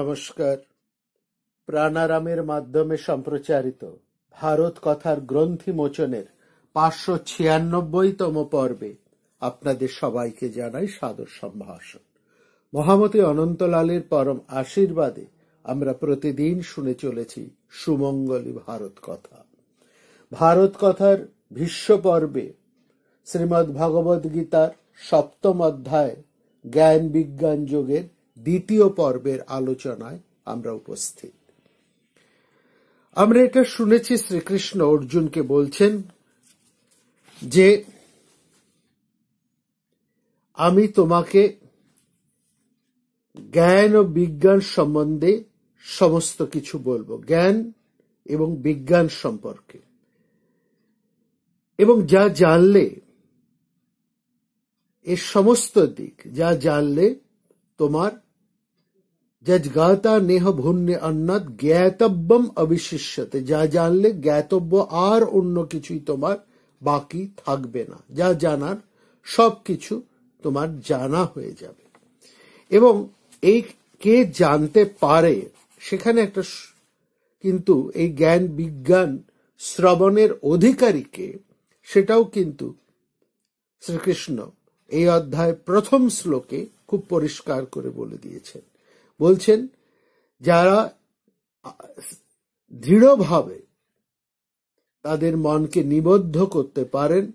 নমস্কার। প্রাণারামের মাধ্যমে সম্প্রচারিত ভারত কথার গ্রন্থি মোচনের 596তম পর্বে আপনাদের সবাইকে জানাই সাদর সম্ভাষণ। মহামতি অনন্তলালের পরম আশীর্বাদে আমরা প্রতিদিন শুনে চলেছি সুমঙ্গলী ভারত কথা। ভারত কথার ভীষ্ম পর্বে শ্রীমদ্ ভগবদ গীতার 7ম অধ্যায় জ্ঞান বিজ্ঞান যোগের 2য় পর্বের আলোচনায় আমরা উপস্থিত। আমরা এটা শুনেছি, শ্রীকৃষ্ণ অর্জুনকে বলছেন যে আমি তোমাকে জ্ঞান ও বিজ্ঞান সম্বন্ধে সমস্ত কিছু বলবো, জ্ঞান এবং বিজ্ঞান সম্পর্কে, এবং যা জানলে এর সমস্ত দিক যা জানলে তোমার যজ্ঞাতা নেহ ভুণ্য অন্নাৎ জ্ঞাতব্যম অবিশিষ্যতে, যা জানলে জ্ঞাতব্য আর অন্য কিছুই তোমার বাকি থাকবে না, যা জানার সবকিছু তোমার জানা হয়ে যাবে। এবং এই কে জানতে পারে সেখানে একটা কিন্তু এই জ্ঞান বিজ্ঞান শ্রবণের অধিকারীকে, সেটাও কিন্তু শ্রীকৃষ্ণ এই অধ্যায় প্রথম শ্লোকে খুব পরিষ্কার করে বলে দিয়েছেন। বলছেন যারা দৃঢ়ভাবে তাদের মনকে নিবদ্ধ করতে পারেন,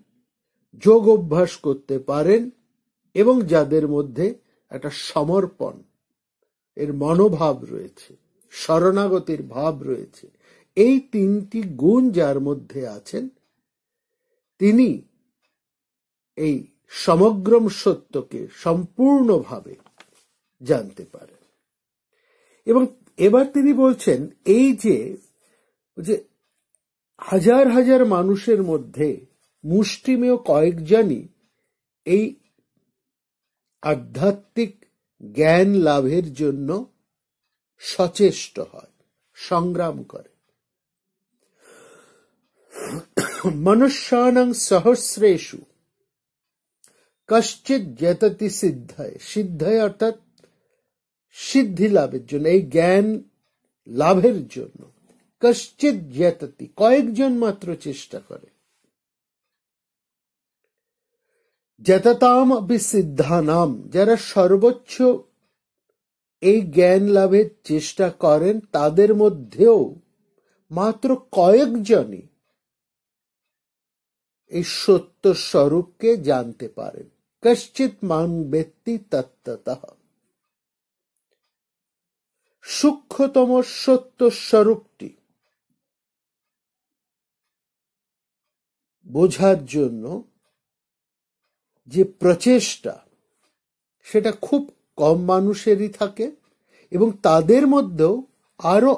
যোগ অভ্যাস করতে পারেন, এবং যাদের মধ্যে একটা সমর্পণ এর মনোভাব রয়েছে, শরণাগতির ভাব রয়েছে, এই 3টি গুণ যার মধ্যে আছেন, তিনি এই সমগ্রম সত্যকে সম্পূর্ণভাবে জানতে পারেন। এবং এবার তিনি বলছেন এই যে হাজার হাজার মানুষের মধ্যে মুষ্টিমেয় কয়েকজনই এই আধ্যাত্মিক জ্ঞান লাভের জন্য সচেষ্ট হয়, সংগ্রাম করে। মনুষ্যানাং সহস্রেষু কশ্চিৎ যততি সিদ্ধায়, সিদ্ধায় অর্থাৎ সিদ্ধি লাভের জন্য, এই জ্ঞান লাভের জন্য, কশ্চিৎ যততি কয়েকজন মাত্র চেষ্টা করে, যততাম অপি সিদ্ধানাম যারা সর্বোচ্চ এই জ্ঞান লাভের চেষ্টা করেন তাদের মধ্যেও মাত্র কয়েকজনই এই সত্য স্বরূপকে জানতে পারেন। কশ্চিৎ মান ব্যক্তি তত্ত্বতঃ, সূক্ষ্মতম সত্য স্বরূপটি বোঝার জন্য যে প্রচেষ্টা, সেটা খুব কম মানুষেরই থাকে, এবং তাদের মধ্যেও আরো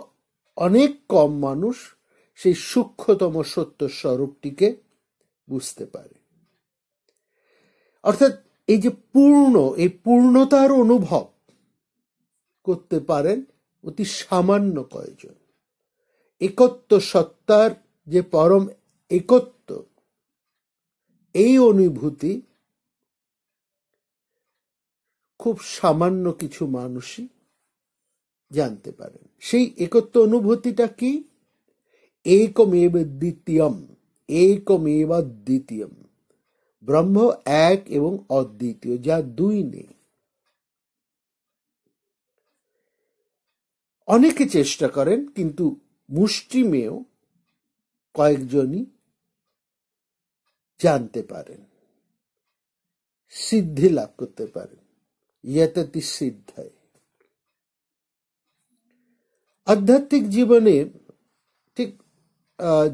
অনেক কম মানুষ সেই সূক্ষ্মতম সত্য স্বরূপটিকে বুঝতে পারে। অর্থাৎ এই যে এই পূর্ণতার অনুভব করতে পারেন অতি সামান্য কয়েকজন। একত্ব সত্তার যে পরম একত্ব, এই অনুভূতি খুব সামান্য কিছু মানুষই জানতে পারেন। সেই একত্ব অনুভূতিটা কি? একমেব দ্বিতীয়ম, একমেব দ্বিতীয়ম, ব্রহ্ম এক এবং অদ্বিতীয়, যা দুই নেই। অনেকে চেষ্টা করেন, কিন্তু মুষ্টিমেয় কয়েকজনই জানতে পারেন, সিদ্ধি লাভ করতে পারেন। ইয়ততি সিদ্ধায়। আধ্যাত্মিক জীবনে ঠিক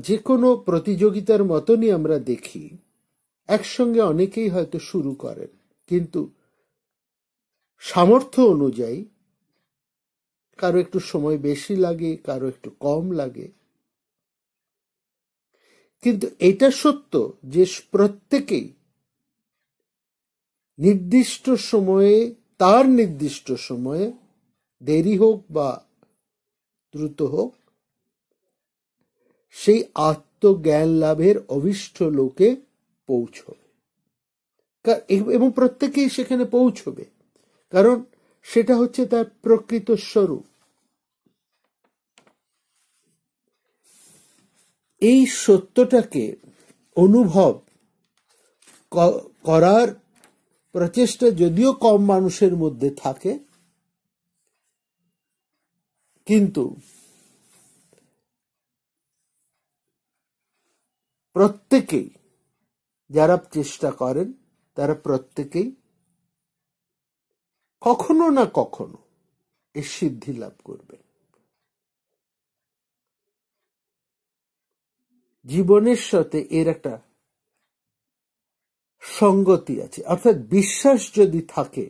যে কোনো প্রতিযোগিতার মতনই আমরা দেখি, একসঙ্গে অনেকেই হয়তো শুরু করেন, কিন্তু সামর্থ্য অনুযায়ী কারো একটু সময় বেশি লাগে, কারো একটু কম লাগে। কিন্তু এটা সত্য যে প্রত্যেকেই নির্দিষ্ট সময়ে, তার নির্দিষ্ট সময়ে, দেরি হোক বা দ্রুত হোক, সেই আত্মজ্ঞান লাভের অভিষ্ট লোকে পৌঁছবে, এবং প্রত্যেকেই সেখানে পৌঁছবে, কারণ সেটা হচ্ছে তার প্রকৃত স্বরূপ। এই সত্যটাকে অনুভব করার প্রচেষ্টা যদিও কম মানুষের মধ্যে থাকে, কিন্তু প্রত্যেকেই যারা চেষ্টা করেন তারা প্রত্যেকেই কখনো না কখনো এর সিদ্ধি লাভ করবেন। জীবনের সাথে এর একটা সঙ্গতি আছে, অর্থাৎ বিশ্বাস যদি থাকে,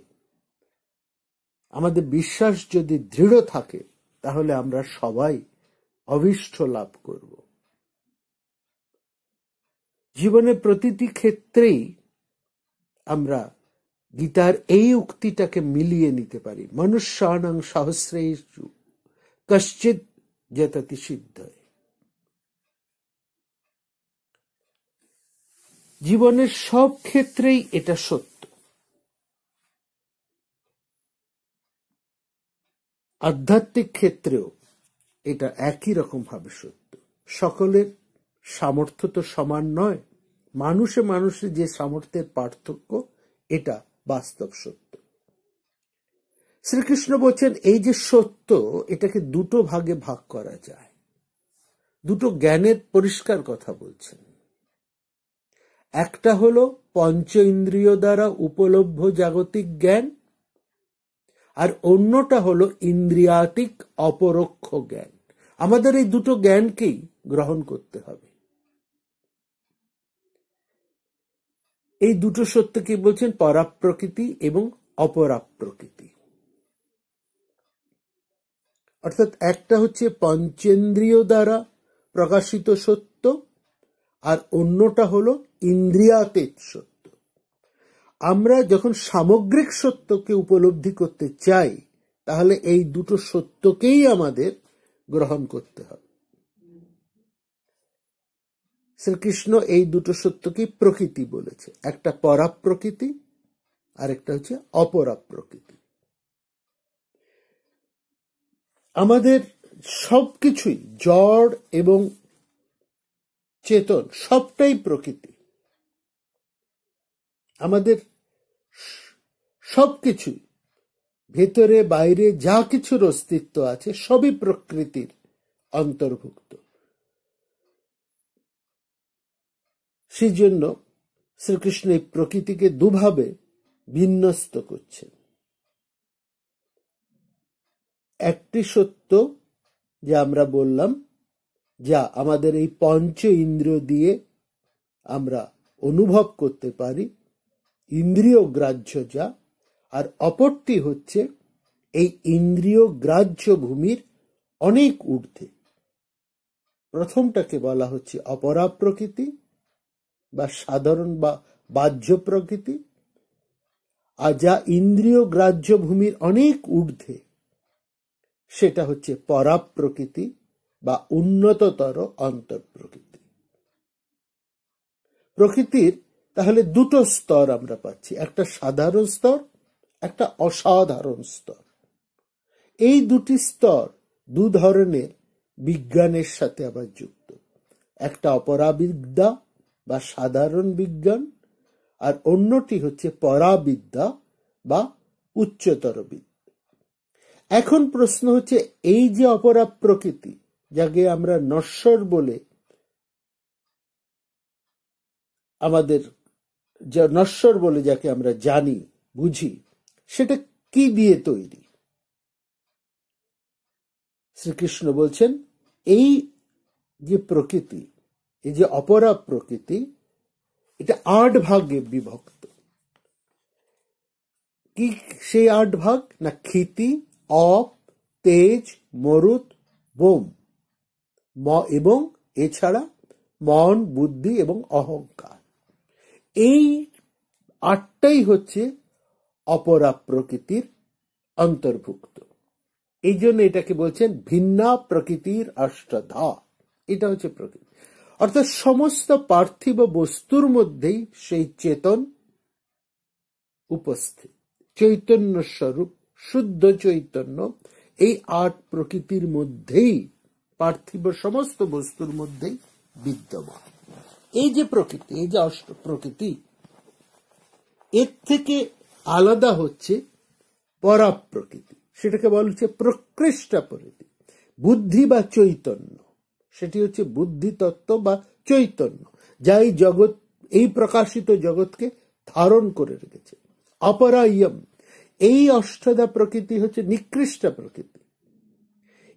আমাদের বিশ্বাস যদি দৃঢ় থাকে, তাহলে আমরা সবাই অভীষ্ট লাভ করব। জীবনের প্রতিটি ক্ষেত্রেই আমরা গীতার এই উক্তিটাকে মিলিয়ে নিতে পারি, মনুষ্যানাং সহস্রেষু কশ্চিৎ যততি সিদ্ধয়ে। জীবনের সব ক্ষেত্রেই এটা সত্য। আধ্যাত্মিক ক্ষেত্রেও এটা একই রকম ভাবে সত্য। সকলের সামর্থ্য তো সমান নয়, মানুষে মানুষে যে সামর্থ্যের পার্থক্য, এটা বাস্তব সত্য। শ্রীকৃষ্ণ বলছেন এই যে সত্য, এটাকে দুটো ভাগে ভাগ করা যায়। দুটো জ্ঞানের পরিষ্কার কথা বলছেন। একটা হলো পঞ্চ ইন্দ্রিয় দ্বারা উপলব্ধ জাগতিক জ্ঞান, আর অন্যটা হলো ইন্দ্রিয়াতিক অপরোক্ষ জ্ঞান। আমাদের এই দুটো জ্ঞানকেই গ্রহণ করতে হবে। এই দুটো সত্যকে বলছেন পরাপ্রকৃতি এবং অপরাপ্রকৃতি। অর্থাৎ একটা হচ্ছে পঞ্চেন্দ্রিয় দ্বারা প্রকাশিত সত্য, আর অন্যটা হলো ইন্দ্রিয়াতীত সত্য। আমরা যখন সামগ্রিক সত্যকে উপলব্ধি করতে চাই, তাহলে এই দুটো সত্যকেই আমাদের গ্রহণ করতে হবে। শ্রীকৃষ্ণ এই দুটো সত্যকে প্রকৃতি বলেছে, একটা পরাপ্রকৃতি আর একটা হচ্ছে অপরাপ্রকৃতি। আমাদের সবকিছুই জড় এবং চেতন সবটাই প্রকৃতি। আমাদের সবকিছুই ভেতরে বাইরে যা কিছুর অস্তিত্ব আছে সবই প্রকৃতির অন্তর্ভুক্ত। সেই জন্য শ্রীকৃষ্ণ এই প্রকৃতিকে দুভাবে বিন্যস্ত করছেন। একটি সত্য যে আমরা বললাম, যা আমাদের এই পঞ্চ ইন্দ্রিয় দিয়ে আমরা অনুভব করতে পারি, ইন্দ্রিয় গ্রাহ্য যা, আর অপরটি হচ্ছে এই ইন্দ্রিয় গ্রাহ্য ভূমির অনেক ঊর্ধ্বে। প্রথমটাকে বলা হচ্ছে অপরাপ্রকৃতি বা সাধারণ বা বাহ্য প্রকৃতি, আর যা ইন্দ্রিয় গ্রাহ্য ভূমির অনেক ঊর্ধ্বে সেটা হচ্ছে পরাপ্রকৃতি বা উন্নততর অন্তর্প্রকৃতি। প্রকৃতির তাহলে দুটো স্তর আমরা পাচ্ছি, একটা সাধারণ স্তর, একটা অসাধারণ স্তর। এই দুটি স্তর দু ধরনের বিজ্ঞানের সাথে আবার যুক্ত। একটা অপরাবিদ্যা বা সাধারণ বিজ্ঞান, আর অন্যটি হচ্ছে পরাবিদ্যা বা উচ্চতর বিদ্যা। এখন প্রশ্ন হচ্ছে, এই যে অপরাপ্রকৃতি, যাকে আমরা নশ্বর বলে আমাদের নশ্বর বলে যাকে আমরা জানি বুঝি, সেটা কি দিয়ে তৈরি? শ্রীকৃষ্ণ বলছেন এই যে প্রকৃতি, এই যে অপরা প্রকৃতি, এটা 8 ভাগে বিভক্ত। কি সেই 8 ভাগ? না ক্ষিতি, অপ, তেজ, মরুত, বোম এবং এছাড়া মন, বুদ্ধি এবং অহংকার। এই 8টাই হচ্ছে অপরা প্রকৃতির অন্তর্ভুক্ত। এই জন্য এটাকে বলছেন ভিন্না প্রকৃতির অষ্টধা। এটা হচ্ছে প্রকৃতি, অর্থাৎ সমস্ত পার্থিব বস্তুর মধ্যেই সেই চেতন উপস্থিত, চৈতন্য স্বরূপ শুদ্ধ চৈতন্য এই 8 প্রকৃতির মধ্যেই, পার্থিব সমস্ত বস্তুর মধ্যেই বিদ্যমান। এই যে প্রকৃতি, এই যে অষ্ট প্রকৃতি, এর থেকে আলাদা হচ্ছে পরাপ্রকৃতি, সেটাকে বলা হচ্ছে প্রকৃষ্ট প্রকৃতি, বুদ্ধি বা চৈতন্য। সেটি হচ্ছে বুদ্ধি তত্ত্ব বা চৈতন্য, যা এই জগৎ, এই প্রকাশিত জগৎকে ধারণ করে রেখেছে। অপরায়ম, এই অষ্টদা প্রকৃতি হচ্ছে নিকৃষ্ট প্রকৃতি।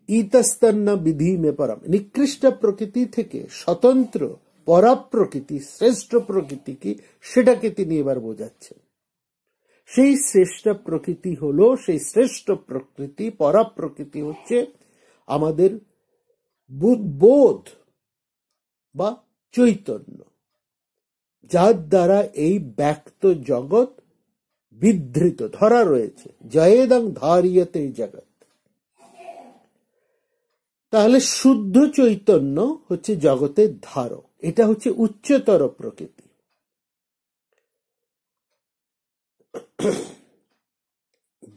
ইতস্তন্ন বিধি মে পরম, নিকৃষ্ট প্রকৃতি থেকে স্বতন্ত্র পরাপ্রকৃতি, শ্রেষ্ঠ প্রকৃতি কি, সেটাকে তিনি এবার বোঝাচ্ছেন। সেই শ্রেষ্ঠ প্রকৃতি হলো, সেই শ্রেষ্ঠ প্রকৃতি পরাপ্রকৃতি হচ্ছে আমাদের বোধ বা চৈতন্য, যার দ্বারা এই ব্যক্ত জগৎ বিধৃত, ধরা রয়েছে। জয়েদং ধারিয়তে জগৎ। তাহলে শুদ্ধ চৈতন্য হচ্ছে জগতের ধারক, এটা হচ্ছে উচ্চতর প্রকৃতি।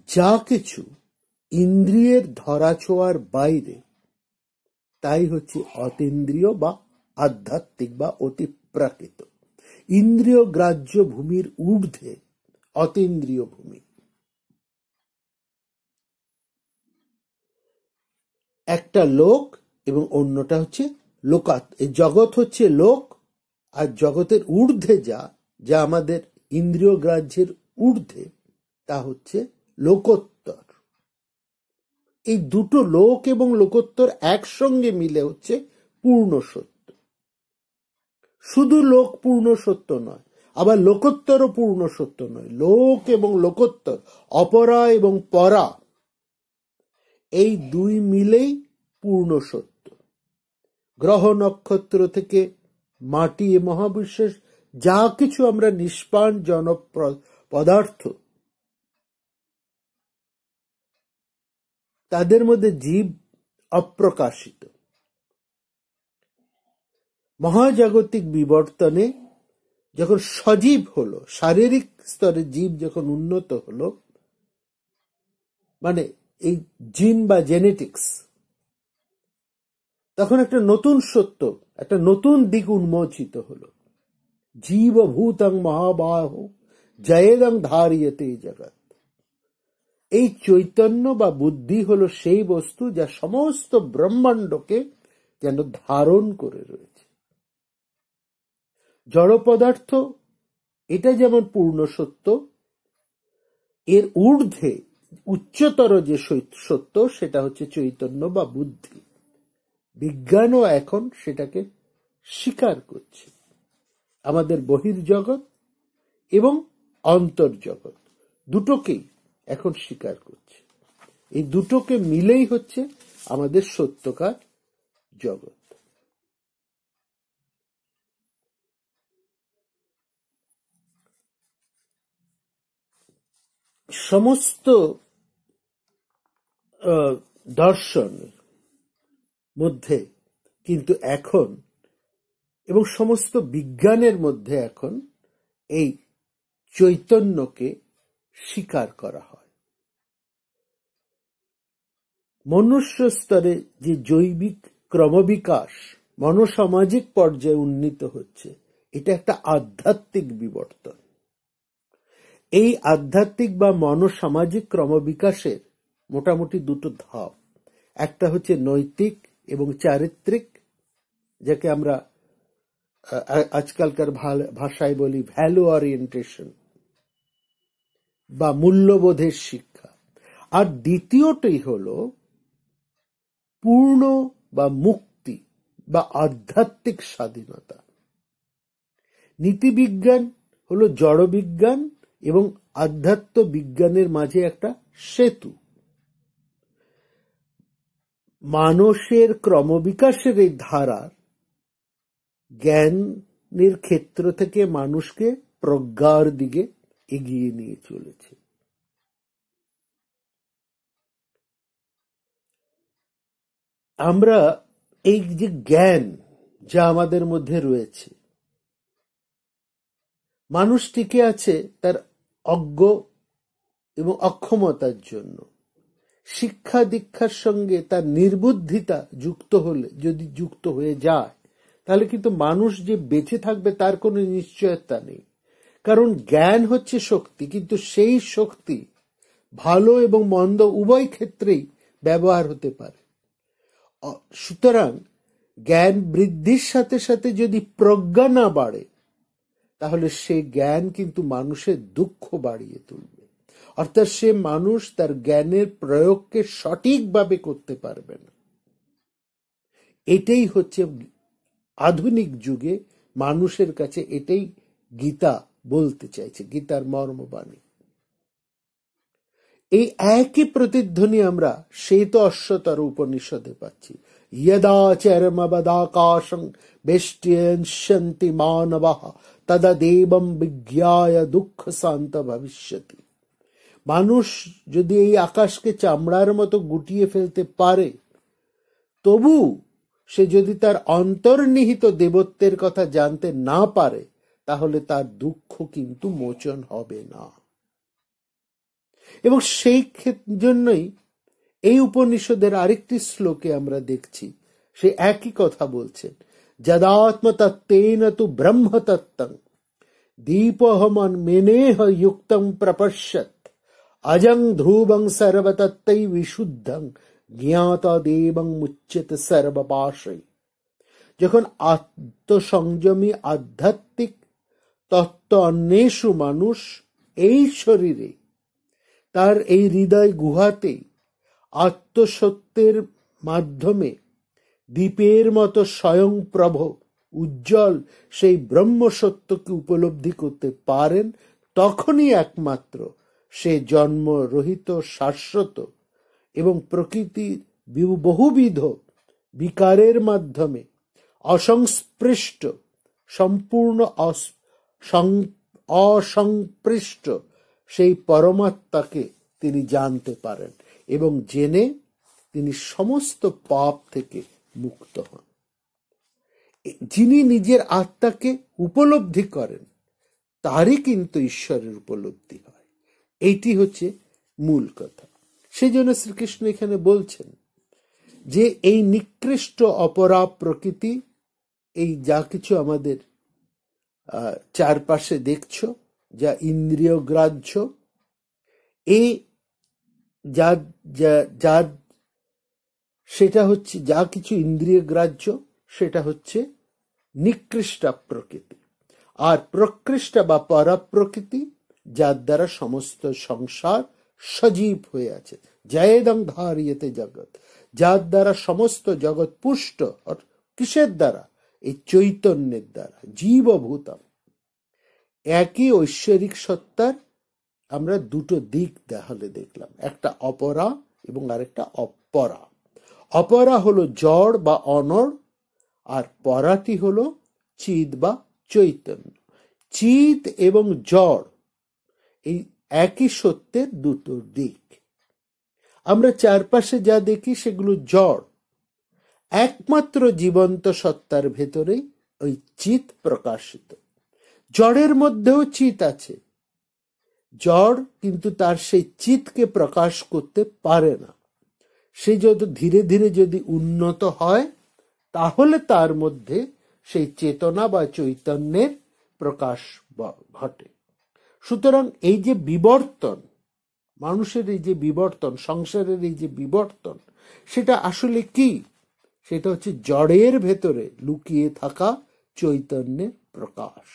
যা কিছু ইন্দ্রিয়ের ধরাছোঁয়ার বাইরে, তাই হচ্ছে অতীন্দ্রিয় বা আধ্যাত্মিক বা অতিপ্রাকৃত। ইন্দ্রিয় গ্রাহ্য ভূমির ঊর্ধ্বে অতীন্দ্রিয় ভূমি। একটা লোক এবং অন্যটা হচ্ছে লোকাত। এই জগৎ হচ্ছে লোক, আর জগতের ঊর্ধ্বে যা আমাদের ইন্দ্রিয় গ্রাহ্যের ঊর্ধ্বে, তা হচ্ছে লোকোত্তর। এই দুটো লোক এবং লোকোত্তর একসঙ্গে মিলে হচ্ছে পূর্ণ সত্য। শুধু লোক পূর্ণ সত্য নয়, আবার লোকোত্তরও পূর্ণ সত্য নয়। লোক এবং লোকোত্তর, অপরা এবং পরা, এই দুই মিলেই পূর্ণ সত্য। গ্রহ নক্ষত্র থেকে মাটি, মহাবিশ্বের যা কিছু আমরা নিষ্পাণ জন পদার্থ, তাদের মধ্যে জীব অপ্রকাশিত। মহাজাগতিক বিবর্তনে যখন সজীব হলো, শারীরিক স্তরে জীব যখন উন্নত হলো, মানে এই জিন বা জেনেটিক্স, তখন একটা নতুন সত্য, একটা নতুন দিক উন্মোচিত হলো। জীবভূতং মহাবাহ জয়েদং ধারিয়তে জগৎ। এই চৈতন্য বা বুদ্ধি হলো সেই বস্তু যা সমস্ত ব্রহ্মাণ্ডকে যেন ধারণ করে রয়েছে। জড় পদার্থ এটা যেমন পূর্ণ সত্য, এর ঊর্ধ্বে উচ্চতর যে সত্য, সেটা হচ্ছে চৈতন্য বা বুদ্ধি। বিজ্ঞানও এখন সেটাকে স্বীকার করছে। আমাদের বহির্জগৎ এবং অন্তর্জগৎ দুটোকেই এখন স্বীকার করছে। এই দুটোকে মিলেই হচ্ছে আমাদের সত্যকার জগৎ। সমস্ত দর্শনের মধ্যে কিন্তু এখন, এবং সমস্ত বিজ্ঞানের মধ্যে এখন এই চৈতন্যকে স্বীকার করা হয়। মনুষ্য স্তরে যে জৈবিক ক্রমবিকাশ মনোসামাজিক পর্যায়ে উন্নীত হচ্ছে, এটা একটা আধ্যাত্মিক বিবর্তন। এই আধ্যাত্মিক বা মনোসামাজিক ক্রমবিকাশের মোটামুটি দুটো ধাপ। একটা হচ্ছে নৈতিক এবং চারিত্রিক, যাকে আমরা আজকালকার ভাষায় বলি ভ্যালু ওরিয়েন্টেশন বা মূল্যবোধের শিক্ষা। আর দ্বিতীয়টি হলো পূর্ণ বা মুক্তি বা আধ্যাত্মিক স্বাধীনতা। নীতিবিজ্ঞান হলো জড়বিজ্ঞান এবং আধ্যাত্ম বিজ্ঞানের মাঝে একটা সেতু। মানুষের ক্রমবিকাশের এই ধারার জ্ঞানের ক্ষেত্র থেকে মানুষকে প্রজ্ঞার দিকে এগিয়ে নিয়ে চলেছে। আমরা এই যে জ্ঞান যা আমাদের মধ্যে রয়েছে, মানুষ টিকে আছে তার অজ্ঞ এবং অক্ষমতার জন্য। শিক্ষা দীক্ষার সঙ্গে তার নির্বুদ্ধিতা যুক্ত হলে, যদি যুক্ত হয়ে যায়, তাহলে কিন্তু মানুষ যে বেঁচে থাকবে তার কোনো নিশ্চয়তা নেই। কারণ জ্ঞান হচ্ছে শক্তি, কিন্তু সেই শক্তি ভালো এবং মন্দ উভয় ক্ষেত্রেই ব্যবহার হতে পারে। সুতরাং জ্ঞান বৃদ্ধির সাথে সাথে যদি প্রজ্ঞা না বাড়ে, তাহলে সে জ্ঞান কিন্তু মানুষের দুঃখ বাড়িয়ে তুলবে। অর্থাৎ সে মানুষ তার জ্ঞানের প্রয়োগকে সঠিকভাবে করতে পারবে না। এটাই হচ্ছে আধুনিক যুগে মানুষের কাছে, এটাই গীতা বলতে চাইছে, গীতার মর্মবাণী। এই একই প্রতিধ্বনি আমরা শ্বেত অশ্বতর উপনিষদে পাচ্ছি। यदा चरमवदाकाशं वेष्ट्यंष्यन्ति मानवः तदा देवं विज्ञाय दुःख शांत भविष्यति। মানুষ যদি এই আকাশকে চামড়ার মতো গুটিয়ে ফেলতে পারে, তবু সে যদি তার অন্তর্নিহিত দেবত্বের কথা জানতে না পারে, তাহলে তার দুঃখ কিন্তু মোচন হবে না। এবং সেই জন্যই এই উপনিষদের আরেকটি শ্লোকে আমরা দেখছি সে একই কথা বলছেন, যদাত্ম তত্ত্বেন তু ব্রহ্ম তত্ত্বং দীপহমন মেনেহ যুক্তং প্রপশ্যত অজং ধ্রুবং সর্বতত্ত্বৈ বিশুদ্ধং জ্ঞাত দেবং মুচ্যতে সর্বপাশৈ। যখন আত্মসংযমী আধ্যাত্মিক তত্ত্ব অন্বেষু মানুষ এই শরীরে, তার এই হৃদয় গুহাতেই আত্মসত্যের মাধ্যমে দীপের মতো স্বয়ংপ্রভ উজ্জ্বল সেই ব্রহ্মসত্যকে উপলব্ধি করতে পারেন, তখনই একমাত্র সে জন্মরহিত, শাশ্বত এবং প্রকৃতির বহুবিধ বিকারের মাধ্যমে অসংস্পৃষ্ট, সম্পূর্ণ অসংপৃষ্ট সেই পরমাত্মাকে তিনি জানতে পারেন এবং জেনে তিনি সমস্ত পাপ থেকে মুক্ত হন। যিনি নিজের আত্মাকে উপলব্ধি করেন, তারই কিন্তু ঈশ্বরের উপলব্ধি হয়। এইটি হচ্ছে মূল কথা। সেই জন্য শ্রীকৃষ্ণ এখানে বলছেন যে এই নিকৃষ্ট অপরা প্রকৃতি, এই যা কিছু আমাদের চারপাশে দেখছো, যা ইন্দ্রিয় গ্রাহ্য, এই যা সেটা হচ্ছে যা কিছু ইন্দ্রিয় গ্রাহ্য, সেটা হচ্ছে নিকৃষ্ট প্রকৃতি। আর প্রকৃষ্ট বা পরা প্রকৃতি, যার দ্বারা সমস্ত সংসার সজীব হয়ে আছে, জয়েদং ধারিয়তে জগৎ, যার দ্বারা সমস্ত জগৎ পুষ্ট। কিসের দ্বারা? এই চৈতন্যের দ্বারা, জীবভূতম। একই ঐশ্বরিক সত্তার আমরা দুটো দিক তাহলে দেখলাম, একটা অপরা এবং আরেকটা অপরা। অপরা হলো জড় বা অনড়, আর পরাটি হলো চিৎ বা চৈতন্য। চিৎ এবং জড় এই একই সত্যের দুটো দিক। আমরা চারপাশে যা দেখি সেগুলো জড়। একমাত্র জীবন্ত সত্তার ভেতরেই ওই চিৎ প্রকাশিত। জড়ের মধ্যেও চিৎ আছে, জড় কিন্তু তার সেই চিৎকে প্রকাশ করতে পারে না। সে যত ধীরে ধীরে যদি উন্নত হয়, তাহলে তার মধ্যে সেই চেতনা বা চৈতন্যের প্রকাশ ঘটে। সুতরাং এই যে বিবর্তন, মানুষের এই যে বিবর্তন, সংসারের এই যে বিবর্তন, সেটা আসলে কি? সেটা হচ্ছে জড়ের ভেতরে লুকিয়ে থাকা চৈতন্যের প্রকাশ।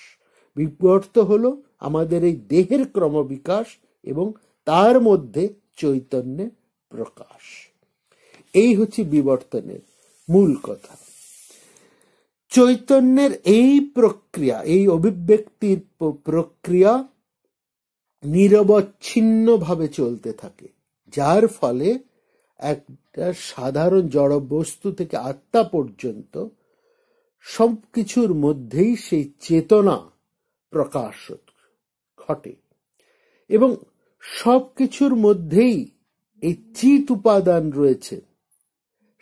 বিবর্ত হলো আমাদের এই দেহের ক্রমবিকাশ এবং তার মধ্যে চৈতন্যের প্রকাশ। এই হচ্ছে বিবর্তনের মূল কথা। চৈতন্যের এই প্রক্রিয়া, এই অভিব্যক্তির প্রক্রিয়া নিরবচ্ছিন্নভাবে চলতে থাকে, যার ফলে একটা সাধারণ জড় বস্তু থেকে আত্মা পর্যন্ত সবকিছুর মধ্যেই সেই চেতনা প্রকাশ ঘটে এবং সবকিছুর মধ্যেই এই চিৎ উপাদান রয়েছে।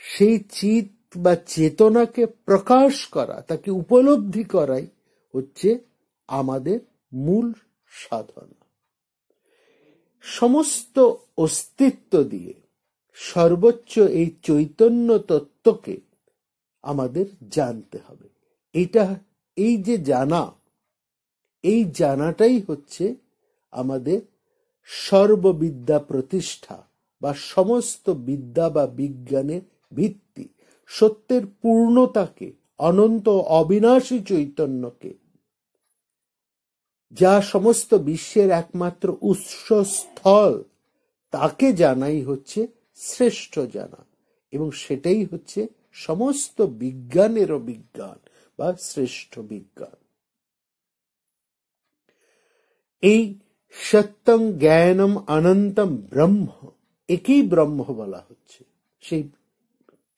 সেই চিৎ বা চেতনাকে প্রকাশ করা, তাকে উপলব্ধি করাই হচ্ছে আমাদের মূল সাধনা। সমস্ত অস্তিত্ব দিয়ে সর্বোচ্চ এই চৈতন্য তত্ত্বকে আমাদের জানতে হবে। এটা, এই যে জানা, এই জানাটাই হচ্ছে আমাদের সর্ববিদ্যা প্রতিষ্ঠা বা সমস্ত বিদ্যা বা বিজ্ঞানের ভিত্তি। সত্যের পূর্ণতাকে, অনন্ত অবিনাশী চৈতন্যকে, যা সমস্ত বিশ্বের একমাত্র উৎসস্থল, তাকে জানাই হচ্ছে শ্রেষ্ঠ জানা, এবং সেটাই হচ্ছে সমস্ত বিজ্ঞানেরও বিজ্ঞান বা শ্রেষ্ঠ বিজ্ঞান। এই সত্যং জ্ঞানম অনন্তম ব্রহ্ম, একই ব্রহ্ম বলা হচ্ছে, সেই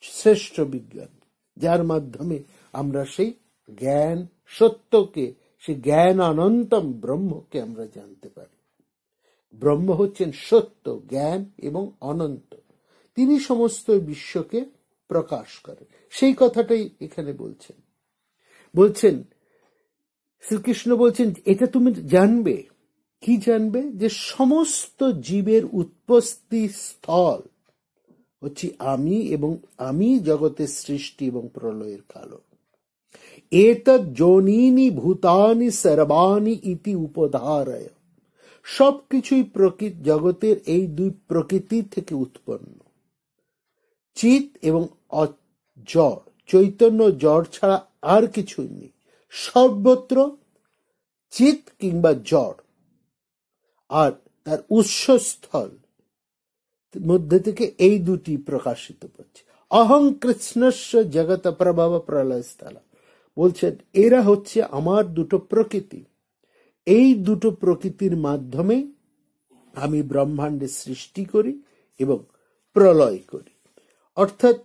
শ্রেষ্ঠ বিজ্ঞান, যার মাধ্যমে আমরা সেই জ্ঞান সত্যকে, সেই জ্ঞান অনন্তম ব্রহ্মকে আমরা জানতে পারি। ব্রহ্ম হচ্ছেন সত্য, জ্ঞান এবং অনন্ত। তিনি সমস্ত বিশ্বকে প্রকাশ করেন। সেই কথাটাই এখানে বলছেন শ্রীকৃষ্ণ বলছেন, এটা তুমি জানবে। কি জানবে? যে সমস্ত জীবের উৎপত্তি স্থল হচ্ছে আমি, এবং আমি জগতের সৃষ্টি এবং প্রলয়ের কারণ। এতৎ যোনিনি ভূতানি সর্বাণি ইতি উপধারয়, সবকিছুই জগতের এই দুই প্রকৃতি থেকে উৎপন্ন। চিত এবং জড়, চৈতন্য জড় ছাড়া আর কিছুই নেই। সর্বত্র চিত কিংবা জড়, আর তার উৎসস্থল মধ্যে থেকে এই দুটি প্রকাশিত হচ্ছে। অহং কৃষ্ণস্য জগত প্রভব প্রলয় স্থলা, বলছেন এরা হচ্ছে আমার দুটো প্রকৃতি। এই দুটো প্রকৃতির মাধ্যমে আমি ব্রহ্মাণ্ডের সৃষ্টি করি এবং প্রলয় করি। অর্থাৎ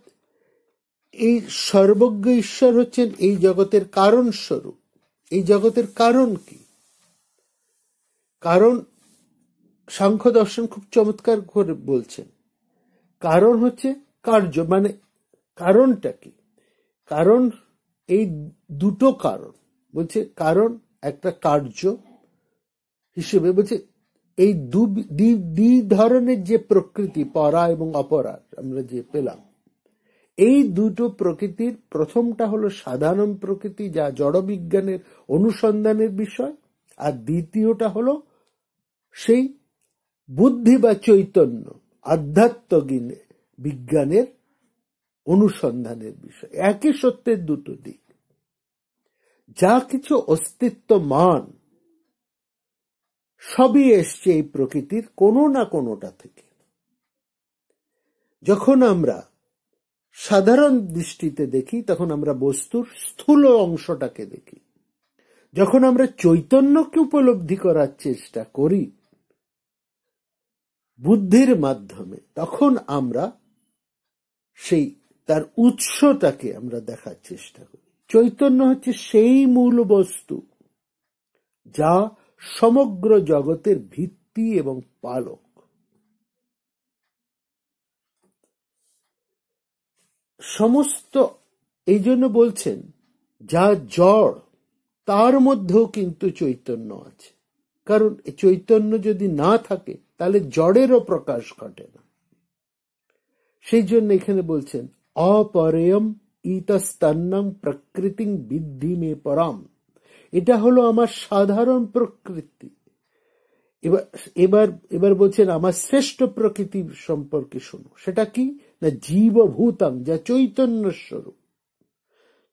এই সর্বজ্ঞ ঈশ্বর হচ্ছেন এই জগতের কারণ স্বরূপ। এই জগতের কারণ কি? কারণ সাংখ্য দর্শন খুব চমৎকার করে বলছেন, কারণ হচ্ছে কার্য। মানে কারণটা কি? কারণ এই দুটো কারণ বলছে, কারণ একটা কার্য হিসেবে বলছে, এই দুই ধরনের যে প্রকৃতি, পরা এবং অপরা আমরা যে পেলাম, এই দুটো প্রকৃতির প্রথমটা হলো সাধারণ প্রকৃতি, যা জড়বিজ্ঞানের অনুসন্ধানের বিষয়, আর দ্বিতীয়টা হলো সেই বুদ্ধি বা চৈতন্য, আধ্যাত্ম বিজ্ঞানের অনুসন্ধানের বিষয়। একই সত্যের দুটো দিক। যা কিছু অস্তিত্বমান সবই এসছে এই প্রকৃতির কোনো না কোনোটা থেকে। যখন আমরা সাধারণ দৃষ্টিতে দেখি, তখন আমরা বস্তুর স্থূল অংশটাকে দেখি। যখন আমরা চৈতন্যকে উপলব্ধি করার চেষ্টা করি বুদ্ধির মাধ্যমে, তখন আমরা সেই তার উৎসটাকে আমরা দেখার চেষ্টা করি। চৈতন্য হচ্ছে সেই মূল বস্তু যা সমগ্র জগতের ভিত্তি এবং পালক। সমস্ত, এই জন্য বলছেন যা জড় তার মধ্যেও কিন্তু চৈতন্য আছে। কারণ চৈতন্য যদি না থাকে তাহলে জড়েরও প্রকাশ ঘটে না। সেই জন্য এখানে বলছেন অপরেয়ম ইতস্তন্নম প্রকৃতিং বিদ্ধি মে পরাম, এটা হলো আমার সাধারণ প্রকৃতি। এবার বলছেন আমার শ্রেষ্ঠ প্রকৃতি সম্পর্কে শোনো। সেটা কি না? জীবভূতং, যা চৈতন্য স্বরূপ।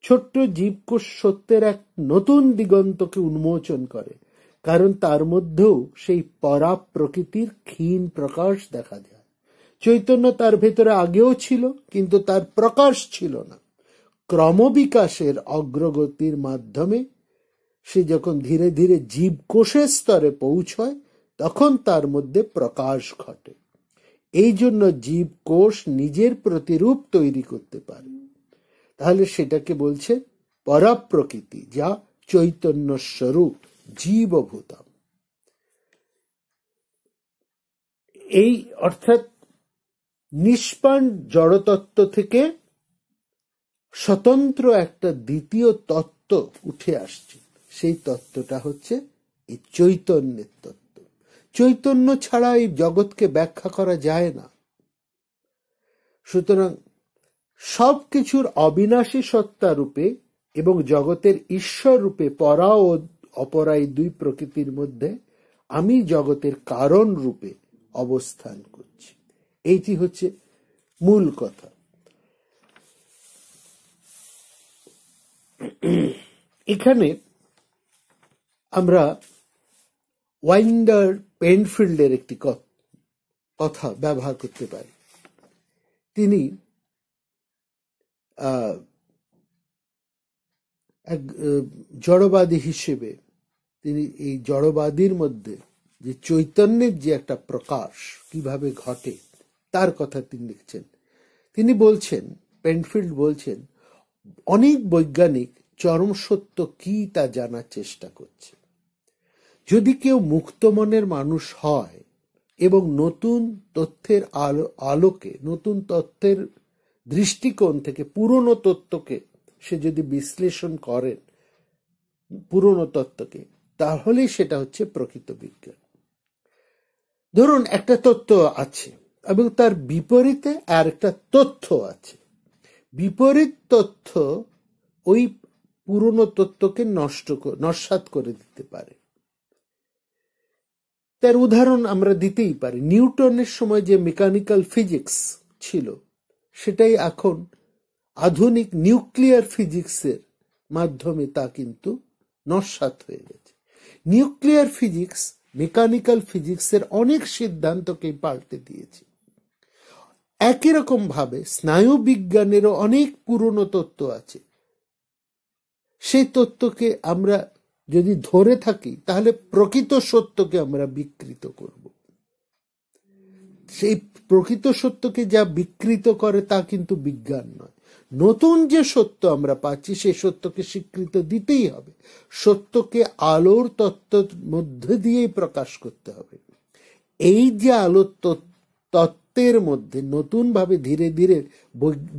ছোট্ট জীবকোষ সত্যের এক নতুন দিগন্তকে উন্মোচন করে, কারণ তার মধ্যেও সেই পরা প্রকৃতির ক্ষীণ প্রকাশ দেখা যায়। চৈতন্য তার ভেতরে আগেও ছিল, কিন্তু তার প্রকাশ ছিল না। ক্রমবিকাশের অগ্রগতির মাধ্যমে সে যখন ধীরে ধীরে জীবকোষের স্তরে পৌঁছয়, তখন তার মধ্যে প্রকাশ ঘটে। এই জন্য জীবকোষ নিজের প্রতিরূপ তৈরি করতে পারে। তাহলে সেটাকে বলছে পরাপ্রকৃতি, যা চৈতন্য স্বরূপ, জীবভূতম। এই অর্থাৎ নিষ্পাণ জড়তত্ত্ব থেকে স্বতন্ত্র একটা দ্বিতীয় তত্ত্ব উঠে আসছে। সেই তত্ত্বটা হচ্ছে এই চৈতন্যের তত্ত্ব। চৈতন্য ছাড়া এই জগৎকে ব্যাখ্যা করা যায় না। সুতরাং সবকিছুর অবিনাশী সত্তা রূপে এবং জগতের ঈশ্বর রূপে পরা ও অপরা এই দুই প্রকৃতির মধ্যে আমি জগতের কারণ রূপে অবস্থান করছি। এইটি হচ্ছে মূল কথা। এখানে আমরা ওয়াইন্ডার পেনফিল্ডের একটি কথা ব্যবহার করতে পারি। তিনি এক জড়বাদী হিসেবে তিনি এই জড়বাদীর মধ্যে যে চৈতন্যের যে একটা প্রকাশ কিভাবে ঘটে তার কথা তিনি লিখছেন। তিনি বলছেন, পেনফিল্ড বলছেন, অনেক বৈজ্ঞানিক চরম সত্য কি তা জানার চেষ্টা করছে। যদি কেউ মুক্ত মনের মানুষ হয় এবং নতুন তথ্যের আলোকে, নতুন তথ্যের দৃষ্টিকোণ থেকে পুরনো তত্ত্বকে সে যদি বিশ্লেষণ করেন, পুরনো তত্ত্বকে, তাহলেই সেটা হচ্ছে প্রকৃত বিজ্ঞান। ধরুন একটা তত্ত্ব আছে এবং তার বিপরীতে আর একটা তথ্য আছে। বিপরীত তথ্য ওই পুরনো তত্ত্বকে নস্যাৎ করে দিতে পারে। তার উদাহরণ আমরা দিতেই পারি। নিউটনের সময় যে মেকানিক্যাল ফিজিক্স ছিল সেটাই এখন আধুনিক নিউক্লিয়ার ফিজিক্সের মাধ্যমে তা কিন্তু নস্যাৎ হয়ে গেছে। নিউক্লিয়ার ফিজিক্স মেকানিক্যাল ফিজিক্সের অনেক সিদ্ধান্তকেই পাল্টে দিয়েছে। একই রকম ভাবে স্নায়ু বিজ্ঞানেরও অনেক পুরনো তত্ত্ব আছে। সেই তত্ত্বকে আমরা যদি ধরে থাকি তাহলে প্রকৃত সত্যকে আমরা বিকৃত করব। সেই প্রকৃত সত্যকে যা বিকৃত করে তা কিন্তু বিজ্ঞান নয়। নতুন যে সত্য আমরা পাচ্ছি সেই সত্যকে স্বীকৃত দিতেই হবে। সত্যকে আলোর তত্ত্বের মধ্যে দিয়েই প্রকাশ করতে হবে। এই যে আলোর তত্ত্বের মধ্যে নতুন ভাবে ধীরে ধীরে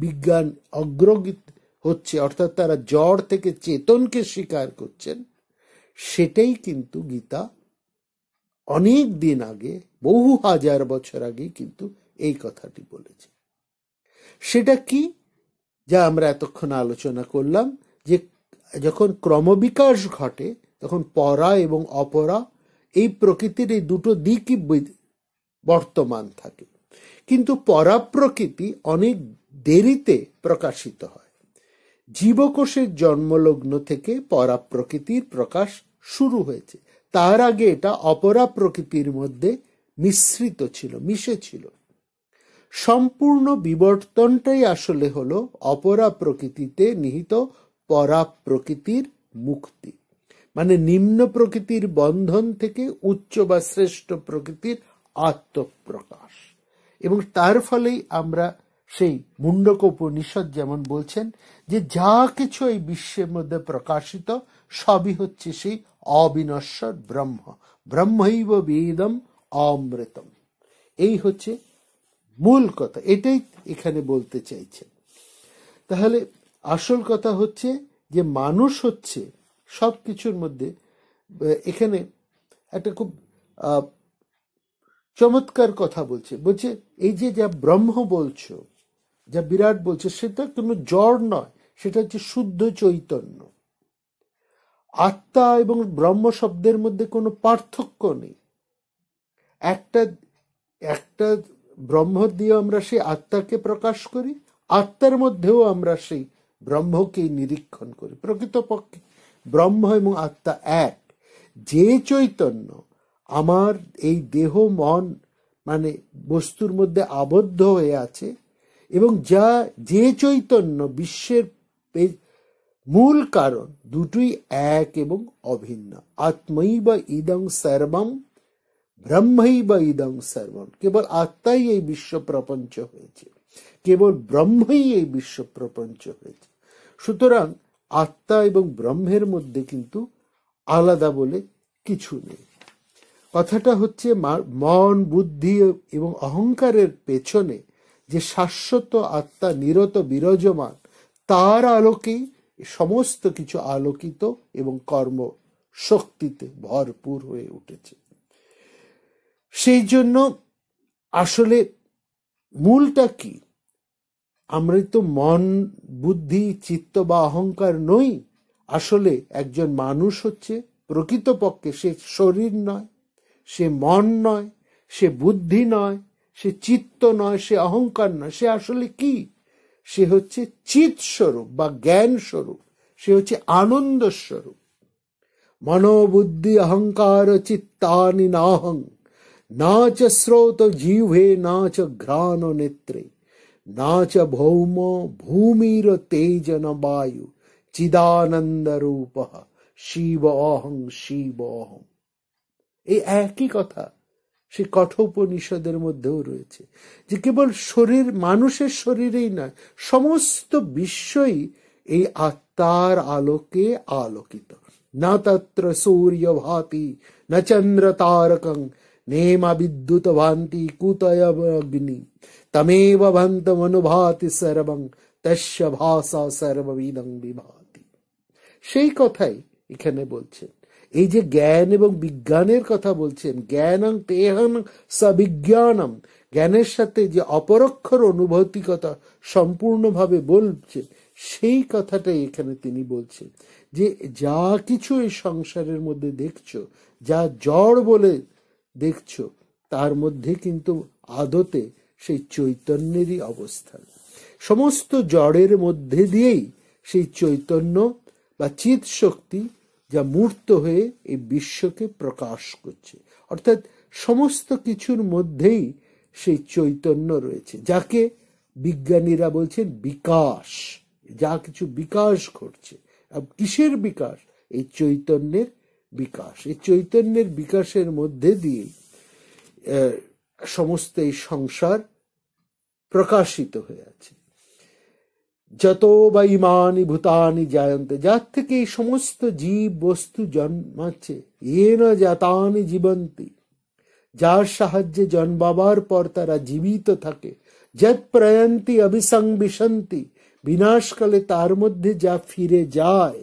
বিজ্ঞান অগ্রগতি হচ্ছে, অর্থাৎ তারা জড় থেকে চেতনকে স্বীকার করছেন, সেটাই কিন্তু গীতা অনেক দিন আগে, বহু হাজার বছর আগে কিন্তু এই কথাটি বলেছে। সেটা কি, যা আমরা এতক্ষণ আলোচনা করলাম, যে যখন ক্রমবিকাশ ঘটে তখন পরা এবং অপরা এই প্রকৃতির এই দুটো দিকই বর্তমান থাকে, কিন্তু পরাপ্রকৃতি অনেক দেরিতে প্রকাশিত হয়। জীবকোষের জন্মলগ্ন থেকে পরাপ্রকৃতির প্রকাশ শুরু হয়েছে। তার আগে এটা অপরা প্রকৃতির মধ্যে মিশ্রিত ছিল, মিশেছিল। সম্পূর্ণ বিবর্তনটাই আসলে হলো অপরা প্রকৃতিতে নিহিত পরা প্রকৃতির মুক্তি, মানে নিম্ন প্রকৃতির বন্ধন থেকে উচ্চ বা শ্রেষ্ঠ প্রকৃতির আত্মপ্রকাশ। এবং তার ফলেই আমরা সেই মুন্ডক উপনিষদ যেমন বলছেন যে যা কিছু এই বিশ্বের মধ্যে প্রকাশিত সবই হচ্ছে সেই অবিনশ্বর ব্রহ্ম, ব্রহ্মৈব বেদম অমৃতম। এই হচ্ছে মূল কথা, এটাই এখানে বলতে চাইছেন। তাহলে আসল কথা হচ্ছে যে মানুষ হচ্ছে সব কিছুর মধ্যে, এখানে একটা খুব চমৎকার কথা বলছে এই যে যা ব্রহ্ম বলছো, যা বিরাট বলছে, সেটা কোনো জড় নয়, সেটা হচ্ছে শুদ্ধ চৈতন্য। আত্মা এবং ব্রহ্ম শব্দের মধ্যে কোনো পার্থক্য নেই। একটা ব্রহ্ম দিয়ে আমরা সেই আত্মাকে প্রকাশ করি, আত্মার মধ্যেও আমরা সেই ব্রহ্মকেই নিরীক্ষণ করি। প্রকৃতপক্ষে ব্রহ্ম এবং আত্মা এক। যে চৈতন্য আমার এই দেহ মন মানে বস্তুর মধ্যে আবদ্ধ হয়ে আছে, এবং যে চৈতন্য বিশ্বের মূল কারণ, দুটোই এক এবং অভিন্ন। আত্মৈব ইদং সর্বম ব্রহ্মৈব ইদং সর্বম। কেবল আত্মাই এই বিশ্ব প্রপঞ্চ হয়েছে, কেবল ব্রহ্মই এই বিশ্ব প্রপঞ্চ হয়েছে। সুতরাং আত্মা এবং ব্রহ্মের মধ্যে কিন্তু আলাদা বলে কিছু নেই। কথাটা হচ্ছে মন, বুদ্ধি এবং অহংকারের পেছনে যে শাশ্বত আত্মা নিরত বিরাজমান, তার আলোকেই সমস্ত কিছু আলোকিত এবং কর্ম শক্তিতে ভরপুর হয়ে উঠেছে। সেই জন্য আসলে মূলটা কি? আমরা তো মন, বুদ্ধি, চিত্ত বা অহংকার নই। আসলে একজন মানুষ হচ্ছে প্রকৃতপক্ষে সে শরীর নয়, সে মন নয়, সে বুদ্ধি নয়, সে চিত্ত নয়, সে অহংকার নয়। সে আসলে কি? সে হচ্ছে চিৎ স্বরূপ বা জ্ঞান স্বরূপ, সে হচ্ছে আনন্দ স্বরূপ। মনোবুদ্ধি অহংকার চিত্তানি নাহং, না চ স্রোত জিহ্বে, না চ ঘ্রাণ নেত্রে, না চ ভৌম ভূমির তেজন বায়ু, চিদানন্দ রূপ শিব অহং শিব অহং। এই একই কথা সে কঠোপনিষদের মধ্যেও রয়েছে, যে কেবল শরীর, মানুষের শরীরেই নয়, সমস্ত বিশ্বই এই আত্মার আলোকে আলোকিত। না তত্র সূর্য ভাতি, না চন্দ্র তারকং, নেমা বিদ্যুৎ ভান্তি কুতয় অগ্নি, তমেব ভান্তমনুভাতি সর্বং, তস্য ভাসা সর্ববিদং বিভাতি। সেই কথাই এখানে বলছেন। এই যে জ্ঞান এবং বিজ্ঞানের কথা বলছেন, জ্ঞানং তেহং সবিজ্ঞানম, জ্ঞানের সাথে যে অপরক্ষর অনুভূতিকতা সম্পূর্ণভাবে বলছেন, সেই কথাটাই এখানে তিনি বলছেন যে যা কিছু এই সংসারের মধ্যে দেখছো, যা জড় বলে দেখছো, তার মধ্যে কিন্তু আদতে সেই চৈতন্যেরই অবস্থান। সমস্ত জড়ের মধ্যে দিয়েই সেই চৈতন্য বা চিৎ শক্তি যা মূর্ত হয়ে এই বিশ্বকে প্রকাশ করছে। অর্থাৎ সমস্ত কিছুর মধ্যেই সেই চৈতন্য রয়েছে, যাকে বিজ্ঞানীরা বলছেন বিকাশ। যা কিছু বিকাশ ঘটছে, কিসের বিকাশ? এই চৈতন্যের বিকাশ। এই চৈতন্যের বিকাশের মধ্যে দিয়ে সমস্ত এই সংসার প্রকাশিত হয়ে আছে। যত বা ইমানি ভূতানি জায়ন্তে, যার থেকে এই সমস্ত জীব বস্তু জন্মাচ্ছে, ইয়েন জাতানি জীবন্তি, যার সাহায্যে জন্মাবার পর তারা জীবিত থাকে, যৎ প্রয়ন্তি অভিসংবিশন্তি, বিনাশকালে তার মধ্যে যা ফিরে যায়,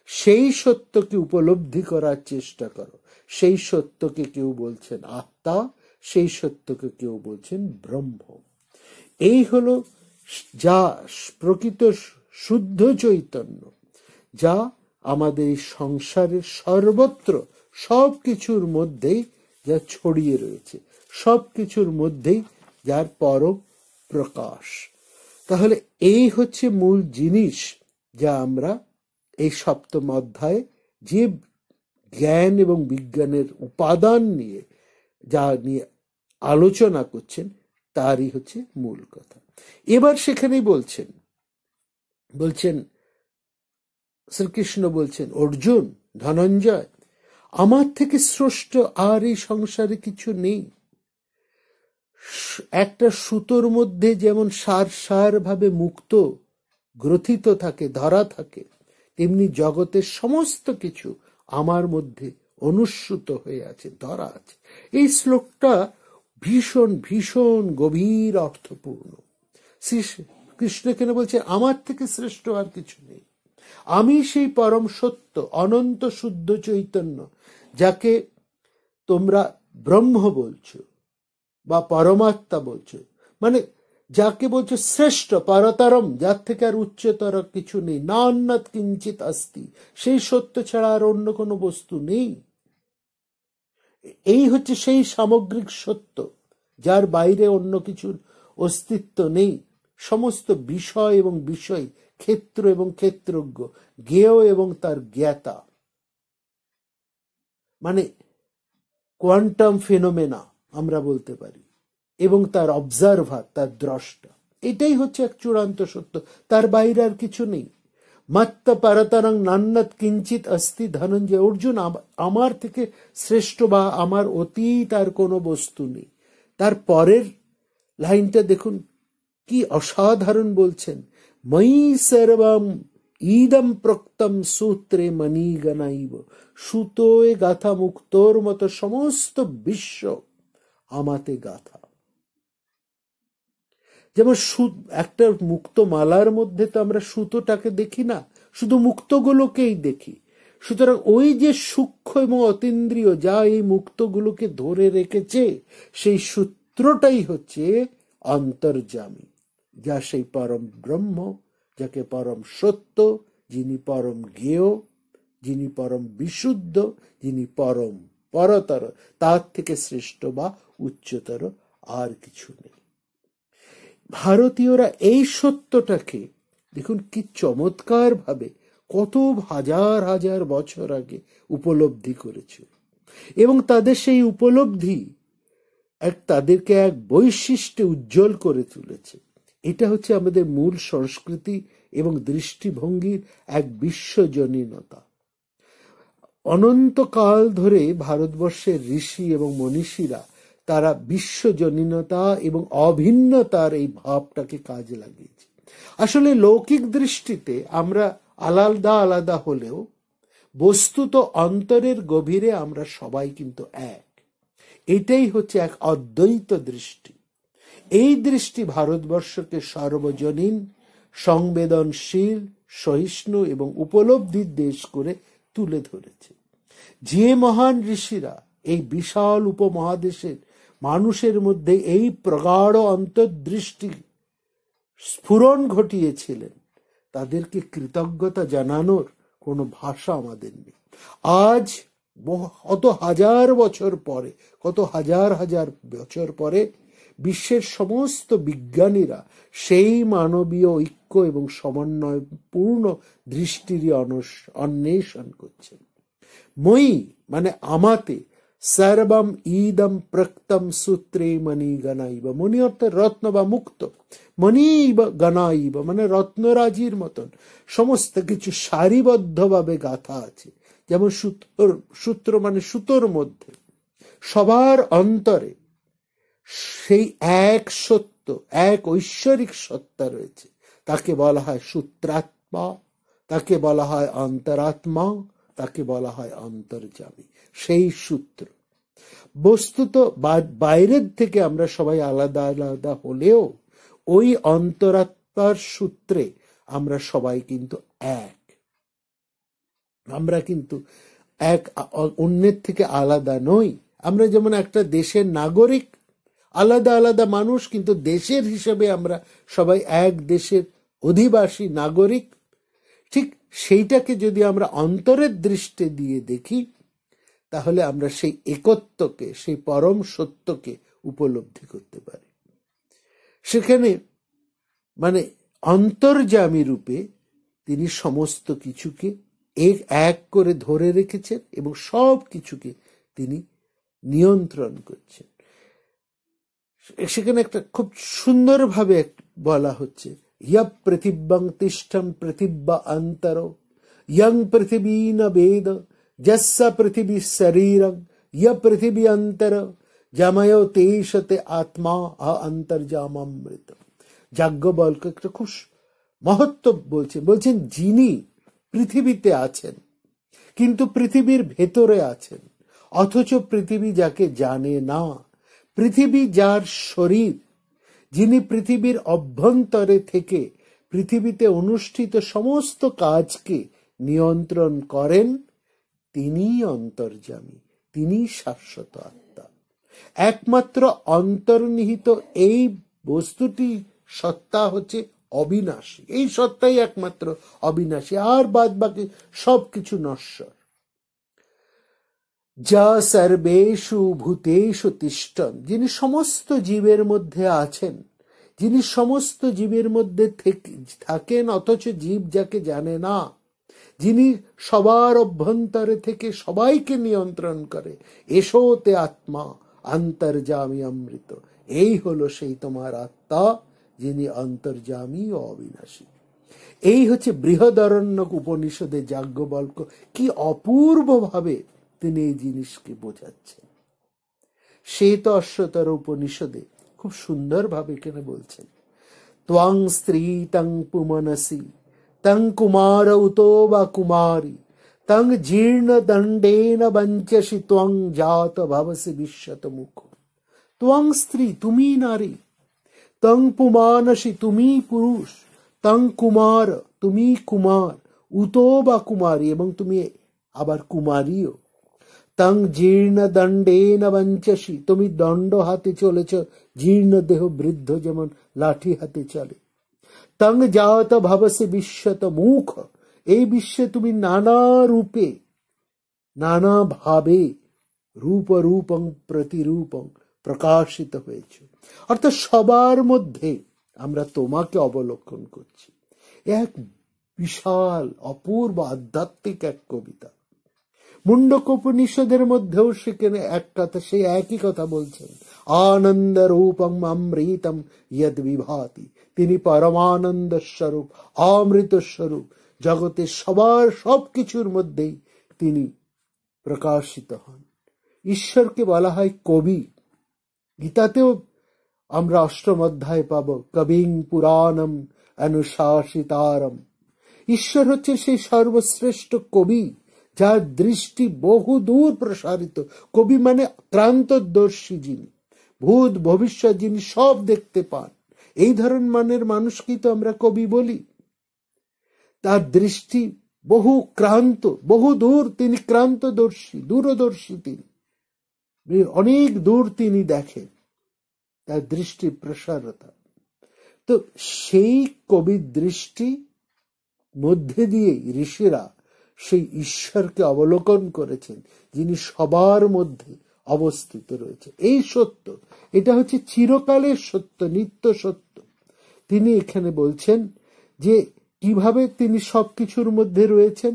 সেই সত্যকে উপলব্ধি করার চেষ্টা করো। সেই সত্যকে কেউ বলছেন আত্মা, সেই সত্যকে কেউ বলছেন ব্রহ্ম। এই হলো যা প্রকৃত শুদ্ধ চৈতন্য, যা আমাদের সংসারের সর্বত্র সব কিছুর মধ্যেই যা ছড়িয়ে রয়েছে, সব কিছুর মধ্যেই যার পরম প্রকাশ। তাহলে এই হচ্ছে মূল জিনিস, যা আমরা এই সপ্তম অধ্যায়ে যে জ্ঞান এবং বিজ্ঞানের উপাদান নিয়ে যা নিয়ে আলোচনা করছেন, তারই হচ্ছে মূল কথা। এবার সেখানেই বলছেন শ্রীকৃষ্ণ বলছেন, অর্জুন, ধনঞ্জয়, আমার থেকে শ্রেষ্ঠ আর এই সংসারে কিছু নেই। একটা সুতোর মধ্যে যেমন সার সার ভাবে মুক্ত গ্রথিত থাকে, ধরা থাকে, তেমনি জগতের সমস্ত কিছু আমার মধ্যে অনুস্যুত হয়ে আছে, ধরা আছে। এই শ্লোকটা ভীষণ ভীষণ গভীর অর্থপূর্ণ। কৃষ্ণ কেন বলছে আমার থেকে শ্রেষ্ঠ আর কিছু নেই? আমি সেই পরম সত্য, অনন্ত শুদ্ধ চৈতন্য, যাকে তোমরা ব্রহ্ম বলছো বা পরমাত্মা বলছো, মানে যাকে বলছো শ্রেষ্ঠ, পরতরম, যার থেকে আর উচ্চতর কিছু নেই। না অন্যৎ কিঞ্চিত আস্তি, সেই সত্য ছাড়া আর অন্য কোনো বস্তু নেই। এই হচ্ছে সেই সামগ্রিক সত্য, যার বাইরে অন্য কিছুর অস্তিত্ব নেই। সমস্ত বিষয় এবং বিষয়, ক্ষেত্র এবং ক্ষেত্রজ্ঞ, জ্ঞেয় এবং তার জ্ঞাতা, মানে কোয়ান্টাম ফেনোমেনা আমরা বলতে পারি, এবং তার অবজারভার, তার দ্রষ্টা, এটাই হচ্ছে এক চূড়ান্ত সত্য। তার বাইরে আর কিছু নেই। মত্ত পরতরং নান্যৎ কিঞ্চিত অস্তি ধনঞ্জয়। অর্জুন, আমার থেকে শ্রেষ্ঠ বা আমার অতীত আর কোনো বস্তু নেই। তার পরের লাইনটা দেখুন কি অসাধারণ বলছেন, ময়ি সর্বম ইদম প্রক্তম সূত্রে মণিগণাইব। সুতোয় গাথা মুক্তোর মতো সমস্ত বিশ্ব আমাতে গাথা। যেমন একটা মুক্ত মালার মধ্যে তো আমরা সুতোটাকে দেখি না, শুধু মুক্তগুলোকেই দেখি। সুতরাং ওই যে সূক্ষ্ম এবং অতীন্দ্রিয় যা এই মুক্তগুলোকে ধরে রেখেছে, সেই সূত্রটাই হচ্ছে অন্তর্যামী, যা সেই পরম ব্রহ্ম, যাকে পরম সত্য, যিনি পরম জ্ঞেয়, যিনি পরম বিশুদ্ধ, যিনি পরম পরতর, তার থেকে শ্রেষ্ঠ বা উচ্চতর আর কিছু নেই। ভারতীয়রা এই সত্যটাকে দেখুন কি চমৎকার ভাবে কত হাজার হাজার বছর আগে উপলব্ধি করেছে, এবং তাদের সেই উপলব্ধি তাদেরকে এক বৈশিষ্ট্যে উজ্জ্বল করে তুলেছে। এটা হচ্ছে আমাদের মূল সংস্কৃতি এবং দৃষ্টিভঙ্গির এক বিশ্বজনীনতা। অনন্তকাল ধরে ভারতবর্ষের ঋষি এবং মনীষীরা তারা বিশ্বজনীনতা এবং অভিন্নতার এই ভাবটাকে কাজে লাগিয়েছে। আসলে লৌকিক দৃষ্টিতে আমরা আলাদা আলাদা হলেও বস্তুত অন্তরের গভীরে আমরা সবাই কিন্তু এক। এটাই হচ্ছে এক অদ্বৈত দৃষ্টি। এই দৃষ্টি ভারতবর্ষকে সর্বজনীন, সংবেদনশীল, সহিষ্ণু এবং উপলব্ধির দেশ করে তুলে ধরেছে। যে মহান ঋষিরা এই বিশাল উপমহাদেশের মানুষের মধ্যে এই প্রগাঢ় অন্তর্দৃষ্টি স্ফুরণ ঘটিয়েছিলেন, তাদেরকে কৃতজ্ঞতা জানানোর কোনো ভাষা আমাদের নেই। আজ কত হাজার বছর পরে, কত হাজার হাজার বছর পরে বিশ্বের সমস্ত বিজ্ঞানীরা সেই মানবীয় ঐক্য এবং সমন্বয়পূর্ণ দৃষ্টিরই অন্বেষণ করছেন। মই মানে আমাতে সর্বম ইদম প্রক্তম সূত্রে মণি গণাইব। মণি অর্থাৎ রত্ন বা মুক্ত, মণি গণাইব মানে রত্নরাজির মতন সমস্ত কিছু সারিবদ্ধভাবে গাঁথা আছে। যেমন সূত্র মানে সুতোর মধ্যে সবার অন্তরে সেই এক সত্য, এক ঐশ্বরিক সত্তা রয়েছে। তাকে বলা হয় সূত্রাত্মা, তাকে বলা হয় অন্তরাত্মা, তাকে বলা হয় অন্তর্যামী। সেই সূত্র বস্তুত বাইরের থেকে আমরা সবাই আলাদা আলাদা হলেও ওই অন্তরাত্মার সূত্রে আমরা সবাই কিন্তু এক। আমরা কিন্তু এক অন্যের থেকে আলাদা নই। আমরা যেমন একটা দেশের নাগরিক, আলাদা আলাদা মানুষ, কিন্তু দেশের হিসেবে আমরা সবাই এক দেশের অধিবাসী নাগরিক। ঠিক সেইটাকে যদি আমরা অন্তরের দৃষ্টি দিয়ে দেখি, তাহলে আমরা সেই একত্বকে, সেই পরম সত্যকে উপলব্ধি করতে পারি। সেখানে মানে অন্তর্যামী রূপে তিনি সমস্ত কিছুকে এক করে ধরে রেখেছেন এবং সব কিছুকে তিনি নিয়ন্ত্রণ করছেন। সেখানে একটা খুব সুন্দরভাবে বলা হচ্ছে, ইয় পৃথিব্যং তিষ্ঠম পৃথিব্য অন্তর ইয়ং পৃথিবী ন বেদ যস্য পৃথিবী শরীরং ইয় পৃথিবী অন্তর জাময় তেষতে আত্মা অন্তর্জামামৃত। যাজ্ঞবল্ক্য একটা খুব মহত্ব বলছেন যিনি পৃথিবীতে আছেন কিন্তু পৃথিবীর ভেতরে আছেন, অথচ পৃথিবী যাকে জানে না, পৃথিবী যার শরীর, যিনি পৃথিবীর অভ্যন্তরে থেকে পৃথিবীতে অনুষ্ঠিত সমস্ত কাজকে নিয়ন্ত্রণ করেন, তিনি অন্তর্যামী, তিনি শাশ্বত আত্মা। একমাত্র অন্তর্নিহিত এই বস্তুটি সত্তা হচ্ছে অবিনাশী। এই সত্তাই একমাত্র অবিনাশী, আর বাদ বাকি সবকিছু নশ্বর। যা সর্বেষু ভূতেষু তিষ্ঠন, যিনি সমস্ত জীবের মধ্যে আছেন, যিনি সমস্ত জীবের মধ্যে থাকেন অথচ জীব যাকে জানে না, যিনি সবার অভ্যন্তরে থেকে সবাইকে নিয়ন্ত্রণ করে, এসো তে আত্মা অন্তর্যামী অমৃত। এই হলো সেই তোমার আত্মা, যিনি অন্তর্যামী ও অবিনাশী। এই হচ্ছে বৃহদারণ্যক উপনিষদে যাজ্ঞবল্ক্য কি অপূর্ব ভাবে তিনি এই জিনিসকে বোঝাচ্ছেন। শ্বেত অশ্বতর উপনিষদে খুব সুন্দর ভাবে এখানে বলছেন, ত্বং স্ত্রী তং পুমনসি তং কুমার উতো বা কুমারী তং জীর্ণ দণ্ডেন বঞ্চসি ত্বং জাত ভবসি বিশ্বত মুখ। ত্বং স্ত্রী তুমি নারী, তং পুমানসি তুমি পুরুষ, তং কুমার তুমি কুমার, উতো বা কুমারী এবং তুমি আবার কুমারীও, তং জীর্ণ দণ্ডেন বঞ্চসি তুমি দণ্ড হাতে চলেছ, জীর্ণ দেহ বৃদ্ধ যেমন লাঠি হাতে চলে, তং জাত ভবসি বিশ্বত মুখ, এই বিশ্বে তুমি নানা রূপে নানা ভাবে রূপ রূপং প্রতিরূপং প্রকাশিত হয়েছে। অর্থাৎ সবার মধ্যে আমরা তোমাকে অবলোকন করছি। এক বিশাল অপূর্ব আধ্যাত্মিক এক কবিতা। মুন্ডকোপনিষদের মধ্যেও সেখানে এক কথা, সেই একই কথা বলছেন, আনন্দ রূপম অমৃতম ইয়দ বিভাতি, তিনি পরমানন্দ স্বরূপ, অমৃত স্বরূপ, জগতের সবার সবকিছুর মধ্যেই তিনি প্রকাশিত হন। ঈশ্বরকে বলা হয় কবি। গীতাতেও আমরা অষ্টম অধ্যায় পাব, কবিং পুরাণম অনুশাসিতারম। ঈশ্বর হচ্ছে সেই সর্বশ্রেষ্ঠ কবি, যার দৃষ্টি বহু দূর প্রসারিত। কবি মানে ক্রান্তদর্শী, যিনি ভূত ভবিষ্যৎ, যিনি সব দেখতে পান, এই ধরনের মানের মানুষকেই তো আমরা কবি বলি। তার দৃষ্টি বহু ক্রান্ত, বহু দূর, তিনি ক্রান্তদর্শী, দূরদর্শী, তিনি অনেক দূর তিনি দেখেন, তার দৃষ্টি প্রসারতা। তো সেই কবির দৃষ্টি মধ্যে দিয়ে ঋষিরা সেই ঈশ্বরকে অবলোকন করেছেন, যিনি সবার মধ্যে অবস্থিত রয়েছে। এই সত্য, এটা হচ্ছে চিরকালের সত্য, নিত্য সত্য। তিনি এখানে বলছেন যে কিভাবে তিনি সবকিছুর মধ্যে রয়েছেন,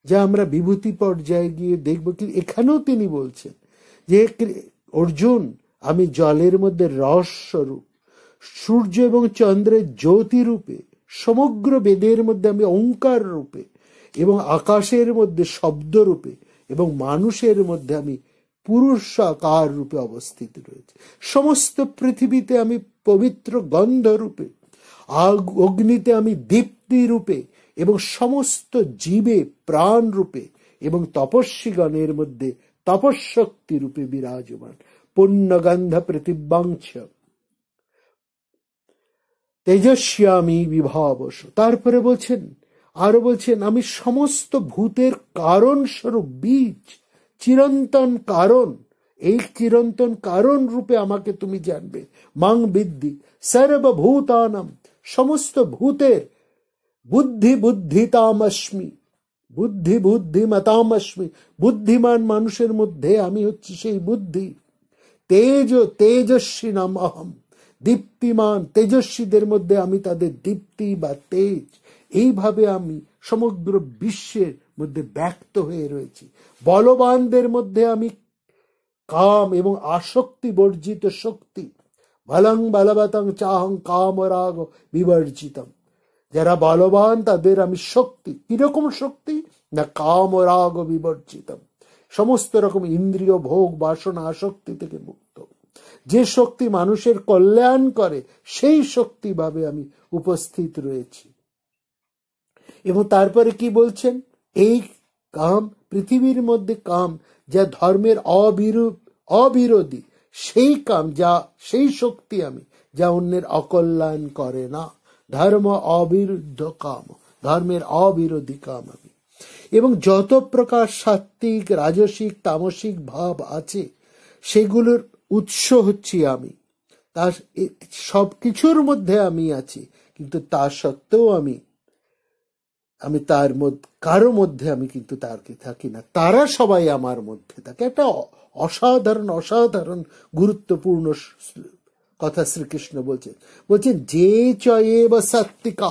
যা আমরা বিভূতি পর্যায়ে গিয়ে দেখব। কিন্তু এখানেও তিনি বলছেন যে অর্জুন, আমি জলের মধ্যে রস স্বরূপ, সূর্য এবং চন্দ্রের জ্যোতি রূপে, সমগ্র বেদের মধ্যে আমি ওঙ্কার রূপে, এবং আকাশের মধ্যে শব্দ রূপে, এবং মানুষের মধ্যে আমি পুরুষাকার রূপে অবস্থিত রয়েছে। সমস্ত পৃথিবীতে আমি পবিত্র গন্ধ রূপে, অগ্নিতে আমি দীপ্তি রূপে, এবং সমস্ত জীবে প্রাণ রূপে, এবং তপস্বীগণের মধ্যে তপশক্তি রূপে বিরাজমান। পুণ্যগন্ধ পৃথিব্যাংশ তেজস্যামি বিভাবস। তারপরে বলছেন, আরো বলছেন, আমি সমস্ত ভূতের কারণ স্বরূপ, বীজ, চিরন্তন কারণ। এই চিরন্তন কারণ রূপে আমাকে তুমি জানবে। মাং বিদ্ধি সর্বভূতানাম, সমস্ত ভূতের বুদ্ধি বুদ্ধিতামস্মি, বুদ্ধি বুদ্ধিমতামস্মি, বুদ্ধিমান মানুষের মধ্যে আমি হচ্ছি সেই বুদ্ধি। তেজ তেজস্বী নাম অহম, দীপ্তিমান তেজস্বীদের মধ্যে আমি তাদের দীপ্তি বা তেজ। এইভাবে আমি সমগ্র বিশ্বের মধ্যে ব্যক্ত হয়ে রয়েছি। বলবানদের মধ্যে আমি কাম এবং আসক্তি বর্জিত শক্তি। বলং বলবতং চাহং কাম রাগ বিবর্জিতম। যারা বলবান তাদের আমি শক্তি, কিরকম শক্তি না, কাম রাগ বিবর্জিতম, সমস্ত রকম ইন্দ্রিয় ভোগ বাসনা আসক্তি থেকে মুক্ত। যে শক্তি মানুষের কল্যাণ করে, সেই শক্তি ভাবে আমি উপস্থিত রয়েছি। এবং তারপরে কি বলছেন, এই কাম, পৃথিবীর মধ্যে কাম যা ধর্মের অবিরোধী, সেই কাম, যা সেই শক্তি আমি, যা অন্যের অকল্যাণ করে না। ধর্ম অবিরুদ্ধ কাম, ধর্মের অবিরোধী কাম আমি। এবং যত প্রকার সাত্ত্বিক রাজসিক তামসিক ভাব আছে, সেগুলোর উৎস হচ্ছি আমি। তার সবকিছুর মধ্যে আমি আছি, কিন্তু তা সত্ত্বেও আমি তার মধ্যে কারো মধ্যে আমি কিন্তু তারকে থাকি না, তারা সবাই আমার মধ্যে থাকে। একটা অসাধারণ গুরুত্বপূর্ণ কথা শ্রীকৃষ্ণ বলছেন যে চয়েব সাত্বিকা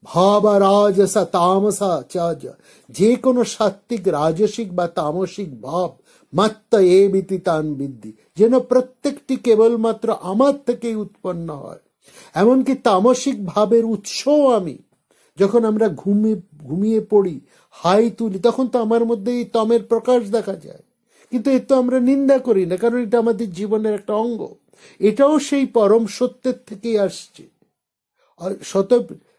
ভাবা রাজসা তামসা চাজ, যে কোনো সাত্বিক রাজসিক বা তামসিক ভাব মাত্ত এবিতি তান বিদ্ধি, যেন প্রত্যেকটি কেবলমাত্র আমার থেকেই উৎপন্ন হয়। এমনকি তামসিক ভাবের উৎসও আমি। যখন আমরা ঘুমিয়ে পড়ি, হাই তুলি, তখন তো আমার মধ্যে এই তমের প্রকাশ দেখা যায়, কিন্তু এর তো আমরা নিন্দা করি না, কারণ এটা আমাদের জীবনের একটা অঙ্গ। এটাও সেই পরম সত্যের থেকেই আসছে।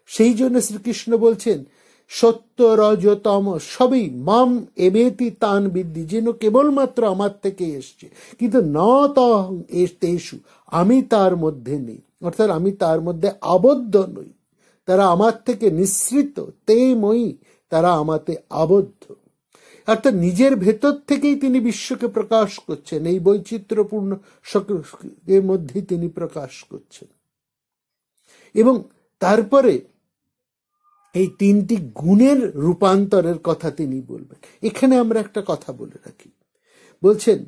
সেই জন্য শ্রীকৃষ্ণ বলছেন, সত্য রজ তম সবই মাম এবেতি তান বিদ্ধি, যেন কেবলমাত্র আমার থেকে এসছে, কিন্তু ন তহং তেষু, আমি তার মধ্যে নেই, অর্থাৎ আমি তার মধ্যে আবদ্ধ নই। তারা আমার থেকে নিঃসৃত, তে মই, তারা আমাতে আবদ্ধ। অর্থাৎ নিজের ভেতর থেকেই তিনি বিশ্বকে প্রকাশ করছেন, এই বৈচিত্র্যপূর্ণ এর মধ্যেই তিনি প্রকাশ করছেন। এবং তারপরে এই তিনটি গুণের রূপান্তরের কথা তিনি বলবেন। এখানে আমরা একটা কথা বলে রাখি, বলছেন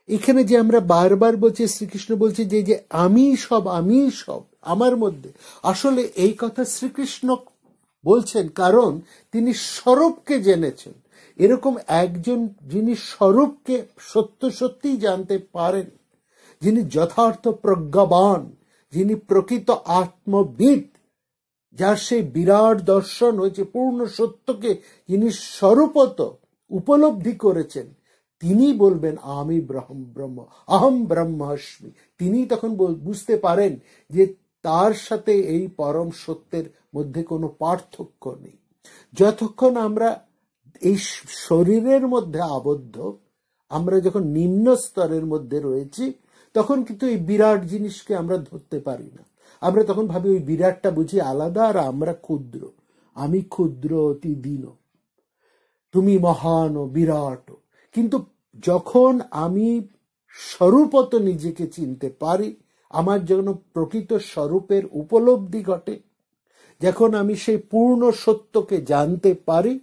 এখানে যে আমরা বারবার বলছি, শ্রীকৃষ্ণ বলছে যে যে আমি সব আমার মধ্যে, আসলে এই কথা শ্রীকৃষ্ণ বলছেন কারণ তিনি স্বরূপকে জেনেছেন। এরকম একজন যিনি স্বরূপকে সত্য সত্যিই জানতে পারেন, যিনি যথার্থ প্রজ্ঞাবান, যিনি প্রকৃত আত্মবিদ, যার সেই বিরাট দর্শন হয়েছে, পূর্ণ সত্যকে যিনি স্বরূপত উপলব্ধি করেছেন, তিনি বলবেন আমি ব্রহ্ম, অহম ব্রহ্মাস্মি। তিনি তখন বুঝতে পারেন যে তার সাথে এই পরম সত্যের মধ্যে কোনো পার্থক্য নেই। যতক্ষণ আমরা এই শরীরের মধ্যে আবদ্ধ, আমরা যখন নিম্ন স্তরের মধ্যে রয়েছি, তখন কিন্তু এই বিরাট জিনিসকে আমরা ধরতে পারি না। আমরা তখন ভাবি ওই বিরাটটা বুঝি আলাদা, আর আমরা ক্ষুদ্র। আমি ক্ষুদ্র অতি দীন, তুমি মহান ও বিরাট। কিন্তু যখন আমি স্বরূপত নিজেকে চিনতে পারি, আমার যখন প্রকৃত স্বরূপের উপলব্ধি ঘটে, যখন আমি সেই পূর্ণ সত্যকে জানতে পারি,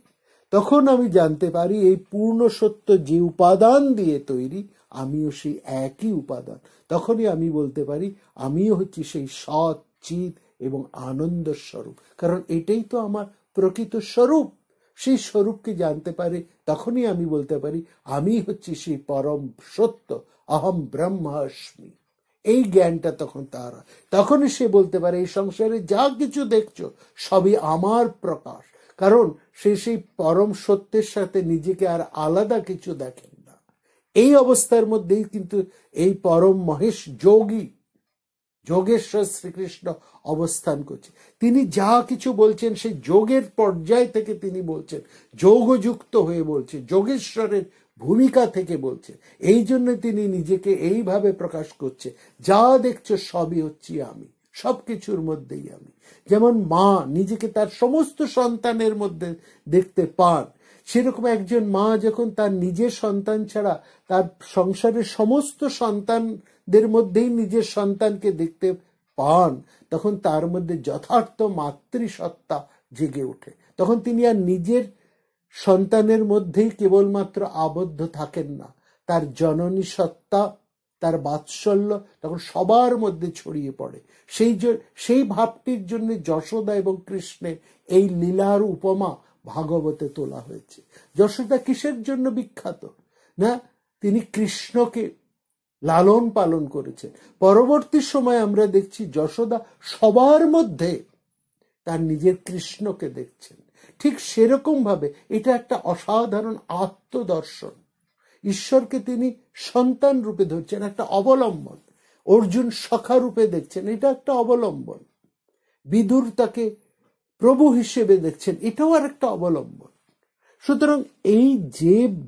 তখন আমি জানতে পারি এই পূর্ণ সত্য যে উপাদান দিয়ে তৈরি, আমিও সেই একই উপাদান। তখনই আমি বলতে পারি আমিও হচ্ছি সেই সৎ, চিৎ এবং আনন্দ স্বরূপ, কারণ এটাই তো আমার প্রকৃত স্বরূপ। সেই স্বরূপকে জানতে পারি, তখনই আমি বলতে পারি আমি হচ্ছি সেই পরম সত্য, অহম ব্রহ্মাস্মি। এই জ্ঞানটা তখন তার, তখনই সে বলতে পারে এই সংসারে যা কিছু দেখছো সবই আমার প্রকাশ, কারণ সে সেই পরম সত্যের সাথে নিজেকে আর আলাদা কিছু দেখেন না। এই অবস্থার মধ্যেই কিন্তু এই পরম মহেশ যোগী যোগেশ্বর শ্রীকৃষ্ণ অবস্থান করছে। তিনি যা কিছু বলছেন সেই যোগের পর্যায় থেকে তিনি বলছেন, যোগযুক্ত হয়ে বলছে, যোগেশ্বরের ভূমিকা থেকে বলছে। এই জন্য তিনি নিজেকে এইভাবে প্রকাশ করছে, যা দেখছো সবই হচ্ছি আমি, সবকিছুর মধ্যেই আমি। যেমন মা নিজেকে তার সমস্ত সন্তানের মধ্যে দেখতে পান, সেরকম একজন মা যখন তার নিজের সন্তান ছাড়া তার সংসারের সমস্ত সন্তানদের মধ্যেই নিজের সন্তানকে দেখতে পান, তখন তার মধ্যে যথার্থ মাতৃসত্তা জেগে ওঠে। তখন তিনি আর নিজের সন্তানের মধ্যেই কেবলমাত্র আবদ্ধ থাকেন না, তার জননী সত্তা, তার বাৎসল্য তখন সবার মধ্যে ছড়িয়ে পড়ে। সেই ভাবটির জন্য যশোদা এবং কৃষ্ণের এই লীলার উপমা ভাগবতে তোলা হয়েছে। যশোদা কিসের জন্য বিখ্যাত? না, তিনি কৃষ্ণকে লালন পালন করেছেন। পরবর্তী সময় আমরা দেখছি যশোদা সবার মধ্যে তার নিজের কৃষ্ণকে দেখছেন। ঠিক সেরকম ভাবে এটা একটা অসাধারণ আত্মদর্শন। ঈশ্বরকে তিনি সন্তান রূপে ধরছেন, একটা অবলম্বন। অর্জুন সখা রূপে দেখছেন, এটা একটা অবলম্বন। বিদুর তাকে প্রভু হিসেবে দেখছেন, এটাও আর একটা অবলম্বন। সুতরাং এই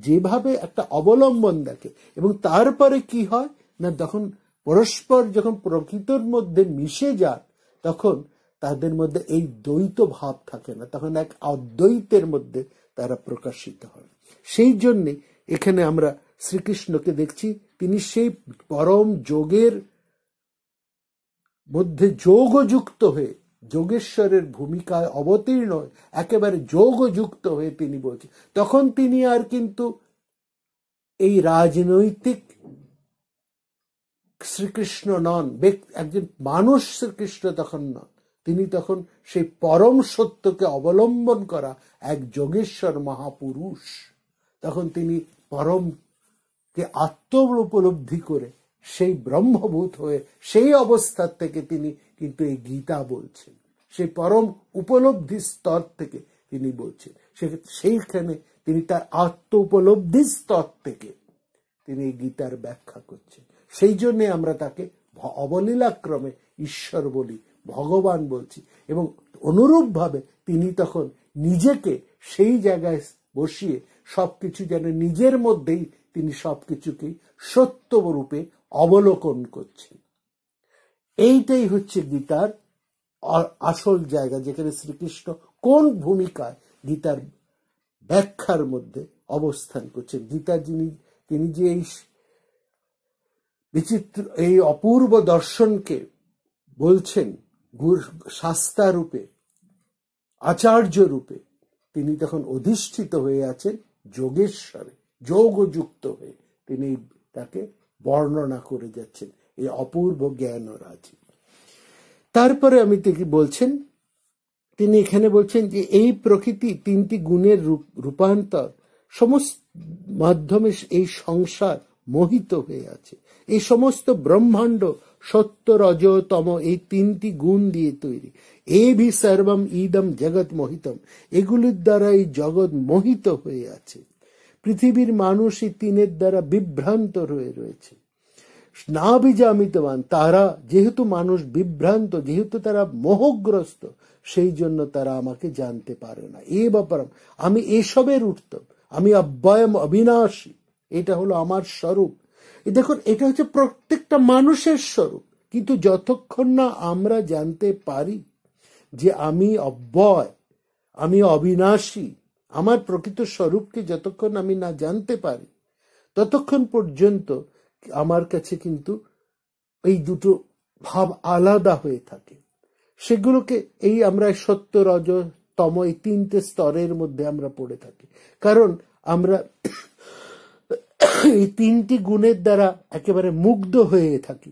যেভাবে একটা অবলম্বন দেখে, এবং তারপরে কি হয় না, তখন পরস্পর যখন প্রকৃতর মধ্যে মিশে যান, তখন তাদের মধ্যে এই দ্বৈত ভাব থাকে না, তখন এক অদ্বৈতের মধ্যে তারা প্রকাশিত হয়। সেই জন্যে এখানে আমরা শ্রীকৃষ্ণকে দেখছি, তিনি সেই পরম যোগের মধ্যে যোগযুক্ত হয়ে, যোগেশ্বরের ভূমিকায় অবতীর্ণ হয়ে, একেবারে যোগযুক্ত হয়ে তিনি বলছেন। তখন তিনি আর কিন্তু এই রাজনৈতিক শ্রীকৃষ্ণ নন, একজন মানুষ শ্রীকৃষ্ণ তখন নন, তিনি তখন সেই পরম সত্যকে অবলম্বন করা এক যোগেশ্বর মহাপুরুষ। তখন তিনি পরমকে উপলব্ধি করে সেই ব্রহ্মভূত হয়ে সেই অবস্থার থেকে তিনি কিন্তু এই গীতা বলছেন, সেই পরম উপলব্ধি স্তর থেকে তিনি বলছেন। সেইখানে তিনি তার উপলব্ধি স্তর থেকে তিনি এই গীতার ব্যাখ্যা করছেন। সেই জন্যে আমরা তাকে অবলীলাক্রমে ঈশ্বর বলি, ভগবান বলছি। এবং অনুরূপভাবে তিনি তখন নিজেকে সেই জায়গায় বসিয়ে সবকিছু যেন নিজের মধ্যেই তিনি সবকিছুকেই সত্যরূপে অবলোকন করছেন। এইটাই হচ্ছে গীতার আসল জায়গা, যেখানে শ্রীকৃষ্ণ কোন ভূমিকায় গীতার ব্যাখ্যার মধ্যে অবস্থান করছেন। গীতা তিনি যে এই বিচিত্র, এই অপূর্ব দর্শনকে বলছেন, শাস্তা রূপে, আচার্য রূপে তিনি তখন অধিষ্ঠিত হয়ে আছেন যোগেশ্বরে, যোগযুক্ত হয়ে তিনি তাকে বর্ণনা করে যাচ্ছেন এই অপূর্ব জ্ঞান রাজি। তারপরে আমি থেকে বলছেন, তিনি এখানে বলছেন যে এই প্রকৃতি তিনটি গুণের রূপান্তর সমস্ত মাধ্যমে এই সংসার মোহিত হয়ে আছে। এই সমস্ত ব্রহ্মাণ্ড সত্য রজ তম এই তিনটি গুণ দিয়ে তৈরি। এ ভি সর্বম ইদম জগৎ মোহিতম, এগুলির দ্বারা এই জগৎ মোহিত হয়ে আছে। পৃথিবীর মানুষ এই তিনের দ্বারা বিভ্রান্ত হয়ে রয়েছে। না বিজামিতবান, তারা যেহেতু মানুষ বিভ্রান্ত, যেহেতু তারা মোহগ্রস্ত, সেই জন্য তারা আমাকে জানতে পারে না। এ ব্যাপার আমি এসবের উত্তম, আমি অব্যয়ম অবিনাশী, এটা হলো আমার স্বরূপ। দেখুন, এটা হচ্ছে প্রত্যেকটা মানুষের স্বরূপ। কিন্তু যতক্ষণ না আমরা জানতে পারি যে আমি অব্যয়, আমি অবিনাশী, আমার প্রকৃত স্বরূপকে যতক্ষণ আমি না জানতে পারি, ততক্ষণ পর্যন্ত আমার কাছে কিন্তু এই দুটো ভাব আলাদা হয়ে থাকে। সেগুলোকে এই আমরা সত্য রজ তম এই তিনটে স্তরের মধ্যে আমরা পড়ে থাকি, কারণ আমরা এই তিনটি গুণের দ্বারা একেবারে মুগ্ধ হয়ে থাকি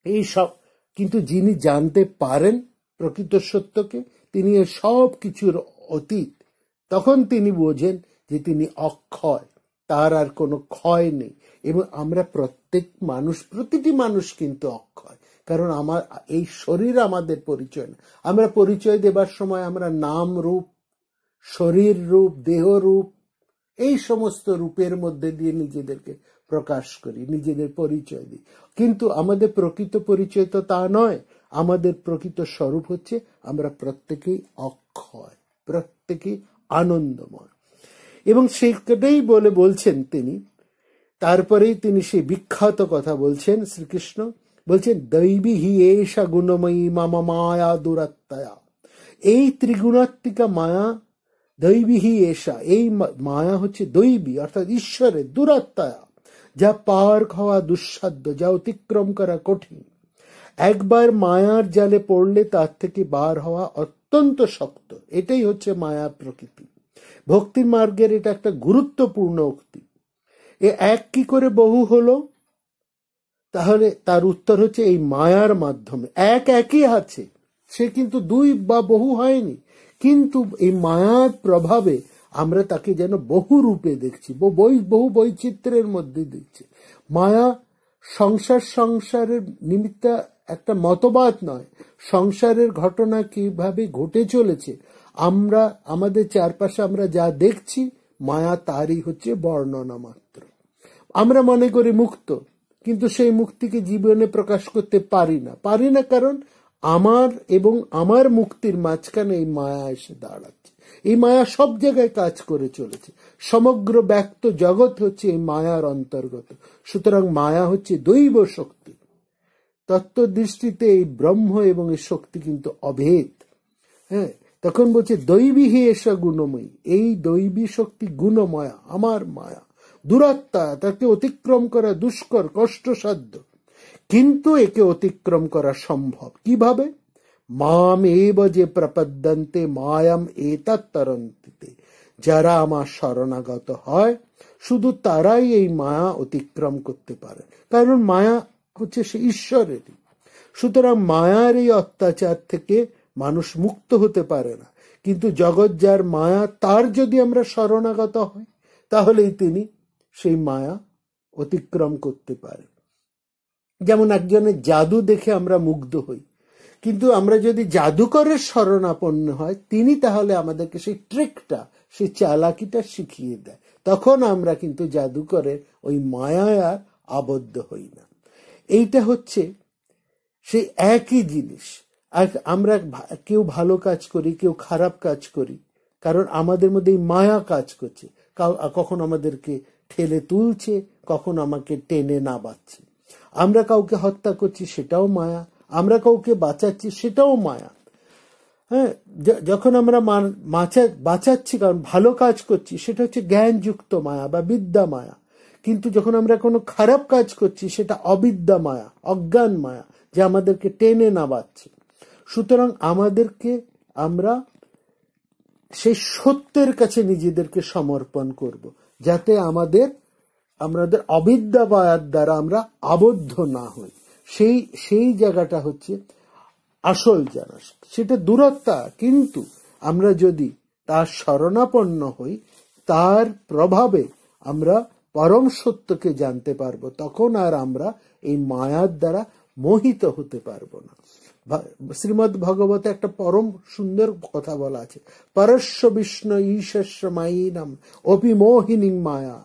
এই সব। কিন্তু যিনি জানতে পারেন প্রকৃত সত্যকে, তিনি সব কিছুর অতীত, তখন তিনি বোঝেন যে তিনি অক্ষয়, তার আর কোনো ক্ষয় নেই। এবং আমরা প্রতিটি মানুষ কিন্তু অক্ষয়, কারণ আমার এই শরীর আমাদের পরিচয় না। আমরা পরিচয় দেবার সময় আমরা নাম রূপ, শরীর রূপ, দেহ রূপ, এই সমস্ত রূপের মধ্যে দিয়ে নিজেদেরকে প্রকাশ করি, নিজেদের পরিচয় দিই। কিন্তু আমাদের প্রকৃত পরিচয় তো তা নয়। আমাদের প্রকৃত স্বরূপ হচ্ছে আমরা প্রত্যেকেই অক্ষয়, প্রত্যেকেই আনন্দময়। এবং সেইটাই বলছেন তিনি। তারপরেই তিনি সেই বিখ্যাত কথা বলছেন, শ্রীকৃষ্ণ বলছেন দৈবী হি এষা গুণময়ী মামা মায়া দুরাত্ময়া। এই ত্রিগুণাত্মিকা মায়া দৈবী হি এষা, এই মায়া হচ্ছে দৈবী অর্থাৎ ঈশ্বরের দুরাত্ময়া, যা পার হওয়া দুঃসাধ্য, যা অতিক্রম করা কঠিন। একবার মায়ার জালে পড়লে তার থেকে বার হওয়া অত্যন্ত শক্ত। এটাই হচ্ছে মায়ার প্রকৃতি। ভক্তির মার্গের এটা একটা গুরুত্বপূর্ণ উক্তি। এ এক কি করে বহু হলো? তাহলে তার উত্তর হচ্ছে এই মায়ার মাধ্যমে। একই আছে, সে কিন্তু দুই বা বহু হয়নি, কিন্তু এই মায়ার প্রভাবে আমরা তাকে যেন বহু রূপে দেখছি, বহু বৈচিত্র্যের মধ্যে দেখছি। মায়া সংসারের নিমিত্ত একটা মতবাদ নয়। সংসারের ঘটনা কিভাবে ঘটে চলেছে, আমরা আমাদের চারপাশে আমরা যা দেখছি, মায়া তারই হচ্ছে বর্ণনা মাত্র। আমরা মনে করি মুক্ত, কিন্তু সেই মুক্তিকে জীবনে প্রকাশ করতে পারি না, কারণ আমার এবং আমার মুক্তির মাঝখানে এই মায়া এসে দাঁড়াচ্ছে। এই মায়া সব জায়গায় কাজ করে চলেছে। সমগ্র ব্যক্ত জগৎ হচ্ছে এই মায়ার অন্তর্গত। সুতরাং মায়া হচ্ছে দৈব শক্তি। তত্ত্ব দৃষ্টিতে এই ব্রহ্ম এবং এই শক্তি কিন্তু অভেদ। হ্যাঁ, তখন বলছে দৈবী হি এষা গুণময়ী, এই দৈবী শক্তি গুণময়া, আমার মায়া দুরাত্মা, তাকে অতিক্রম করা দুষ্কর, কষ্টসাধ্য, কিন্তু একে অতিক্রম করা সম্ভব। কিভাবে? মাম এব যে প্রপদ্যন্তে মায়াম এতত্তরন্তিতে, যারা আমার শরণাগত হয় শুধু তারাই এই মায়া অতিক্রম করতে পারে, কারণ মায়া হচ্ছে সে ঈশ্বরেরই। সুতরাং মায়ার এই অত্যাচার থেকে মানুষ মুক্ত হতে পারে না। কিন্তু জগৎ যার মায়া, তার যদি আমরা শরণাগত হই, তাহলেই তিনি সেই মায়া অতিক্রম করতে পারে। যেমন একজনের জাদু দেখে আমরা মুগ্ধ হই, কিন্তু আমরা যদি জাদুকরের শরণাপন্ন হয়, তিনি তাহলে আমাদেরকে সেই ট্রিকটা, সেই চালাকিটা শিখিয়ে দেয়। তখন আমরা কিন্তু জাদুকরের ওই মায়ায় আর আবদ্ধ হই না। এইটা হচ্ছে সেই একই জিনিস। আর আমরা কেউ ভালো কাজ করি, কেউ খারাপ কাজ করি, কারণ আমাদের মধ্যে এই মায়া কাজ করছে। কখন আমাদেরকে ঠেলে তুলছে, কখন আমাকে টেনে নামাচ্ছে। আমরা কাউকে হত্যা করছি, সেটাও মায়া। আমরা কাউকে বাঁচাচ্ছি, সেটাও মায়া। হ্যাঁ, যখন আমরা বাঁচাচ্ছি কারণ ভালো কাজ করছি, সেটা হচ্ছে জ্ঞানযুক্ত মায়া বা বিদ্যা মায়া। কিন্তু যখন আমরা কোনো খারাপ কাজ করছি, সেটা অবিদ্যা মায়া, অজ্ঞান মায়া, যা আমাদেরকে টেনে নামাচ্ছে। সুতরাং আমাদেরকে আমরা সেই সত্যের কাছে নিজেদেরকে সমর্পণ করব, যাতে আমাদের অবিদ্যাবাদ দ্বারা আমরা আবদ্ধ না হই। সেই জায়গাটা হচ্ছে আসল জানা, সেটা দূরত্বা। কিন্তু আমরা যদি তার শরণাপন্ন হই, তার প্রভাবে আমরা পরম সত্যকে জানতে পারবো, তখন আর আমরা এই মায়ার দ্বারা মোহিত হতে পারবো না। শ্রীমদ্ ভগবতে একটা পরম সুন্দর কথা বলা আছে, পরস্য বিষ্ণু ঈশস্য মায়িনাম অপি মোহিনী মায়া।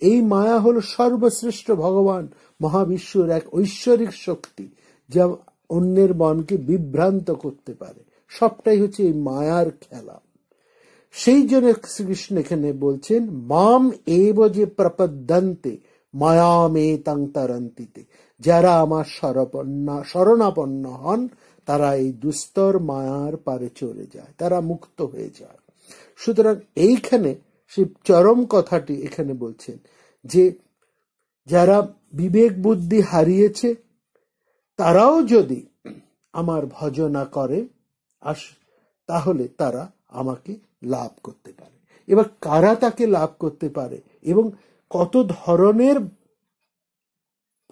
এই মায়া হলো সর্বশ্রেষ্ঠ ভগবান মহাবিশ্বর এক ঐশ্বরিক শক্তি, যা অন্যের মনকে বিভ্রান্ত করতে পারে। সবটাই হচ্ছে এই মায়ার খেলা। সেই জন্য শ্রীকৃষ্ণ এখানে বলছেন, মাম এব যে প্রপদ্যন্তে মায়ামে তাং তরন্তিতে। যারা আমার শরণাপন্ন হন, তারা এই দুস্তর মায়ার পারে চলে যায়, তারা মুক্ত হয়ে যায়। সুতরাং এইখানে সেই চরম কথাটি এখানে বলছেন যে যারা বিবেক বুদ্ধি হারিয়েছে, তারাও যদি আমার ভজনা করে তাহলে তারা আমাকে লাভ করতে পারে। এবার কারা তাকে লাভ করতে পারে এবং কত ধরনের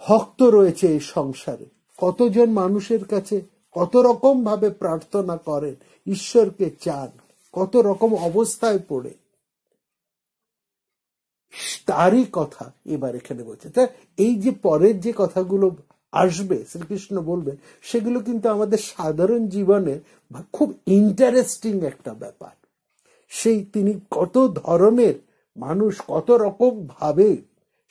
ভক্ত রয়েছে এই সংসারে, কতজন মানুষের কাছে কত রকম ভাবে প্রার্থনা করেন, ঈশ্বরকে চান, কত রকম অবস্থায় পড়ে, তারই কথা এবার এখানে বলছে। তা এই যে পরের যে কথাগুলো আসবে শ্রীকৃষ্ণ বলবেন, সেগুলো কিন্তু আমাদের সাধারণ জীবনে খুব ইন্টারেস্টিং একটা ব্যাপার। সেই তিনি কত ধরনের মানুষ কত রকম ভাবে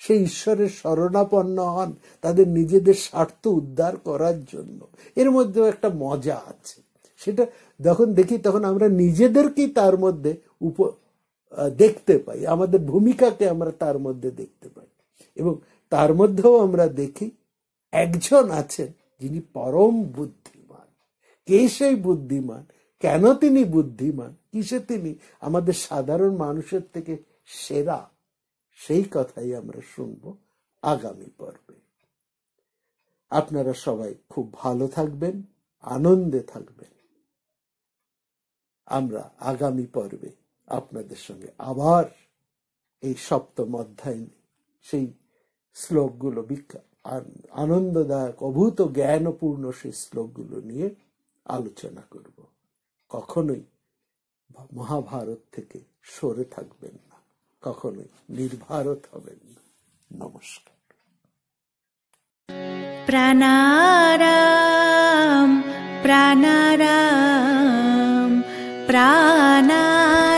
সেই ঈশ্বরের শরণাপন্ন হন তাদের নিজেদের স্বার্থ উদ্ধার করার জন্য। এর মধ্যে একটা মজা আছে, সেটা যখন দেখি তখন আমরা নিজেদেরকেই তার মধ্যে দেখতে পাই, আমাদের ভূমিকাকে আমরা তার মধ্যে দেখতে পাই। এবং তার মধ্যেও আমরা দেখি একজন আছেন যিনি পরম বুদ্ধিমান। কে সেই বুদ্ধিমান, কেন তিনি বুদ্ধিমান, কিসে তিনি আমাদের সাধারণ মানুষের থেকে সেরা, সেই কথাই আমরা শুনব আগামী পর্বে। আপনারা সবাই খুব ভালো থাকবেন, আনন্দে থাকবেন। আমরা আগামী পর্বে আপনাদের সঙ্গে আবার এই সপ্তম অধ্যায় সেই শ্লোকগুলো, আনন্দদায়ক অভূত জ্ঞানপূর্ণ সেই শ্লোকগুলো নিয়ে আলোচনা করব। কখনোই মহাভারত থেকে সরে থাকবেন না, কখনোই নির্ভারত হবেন না। নমস্কার। প্রাণারাম প্রাণারাম প্রাণারাম।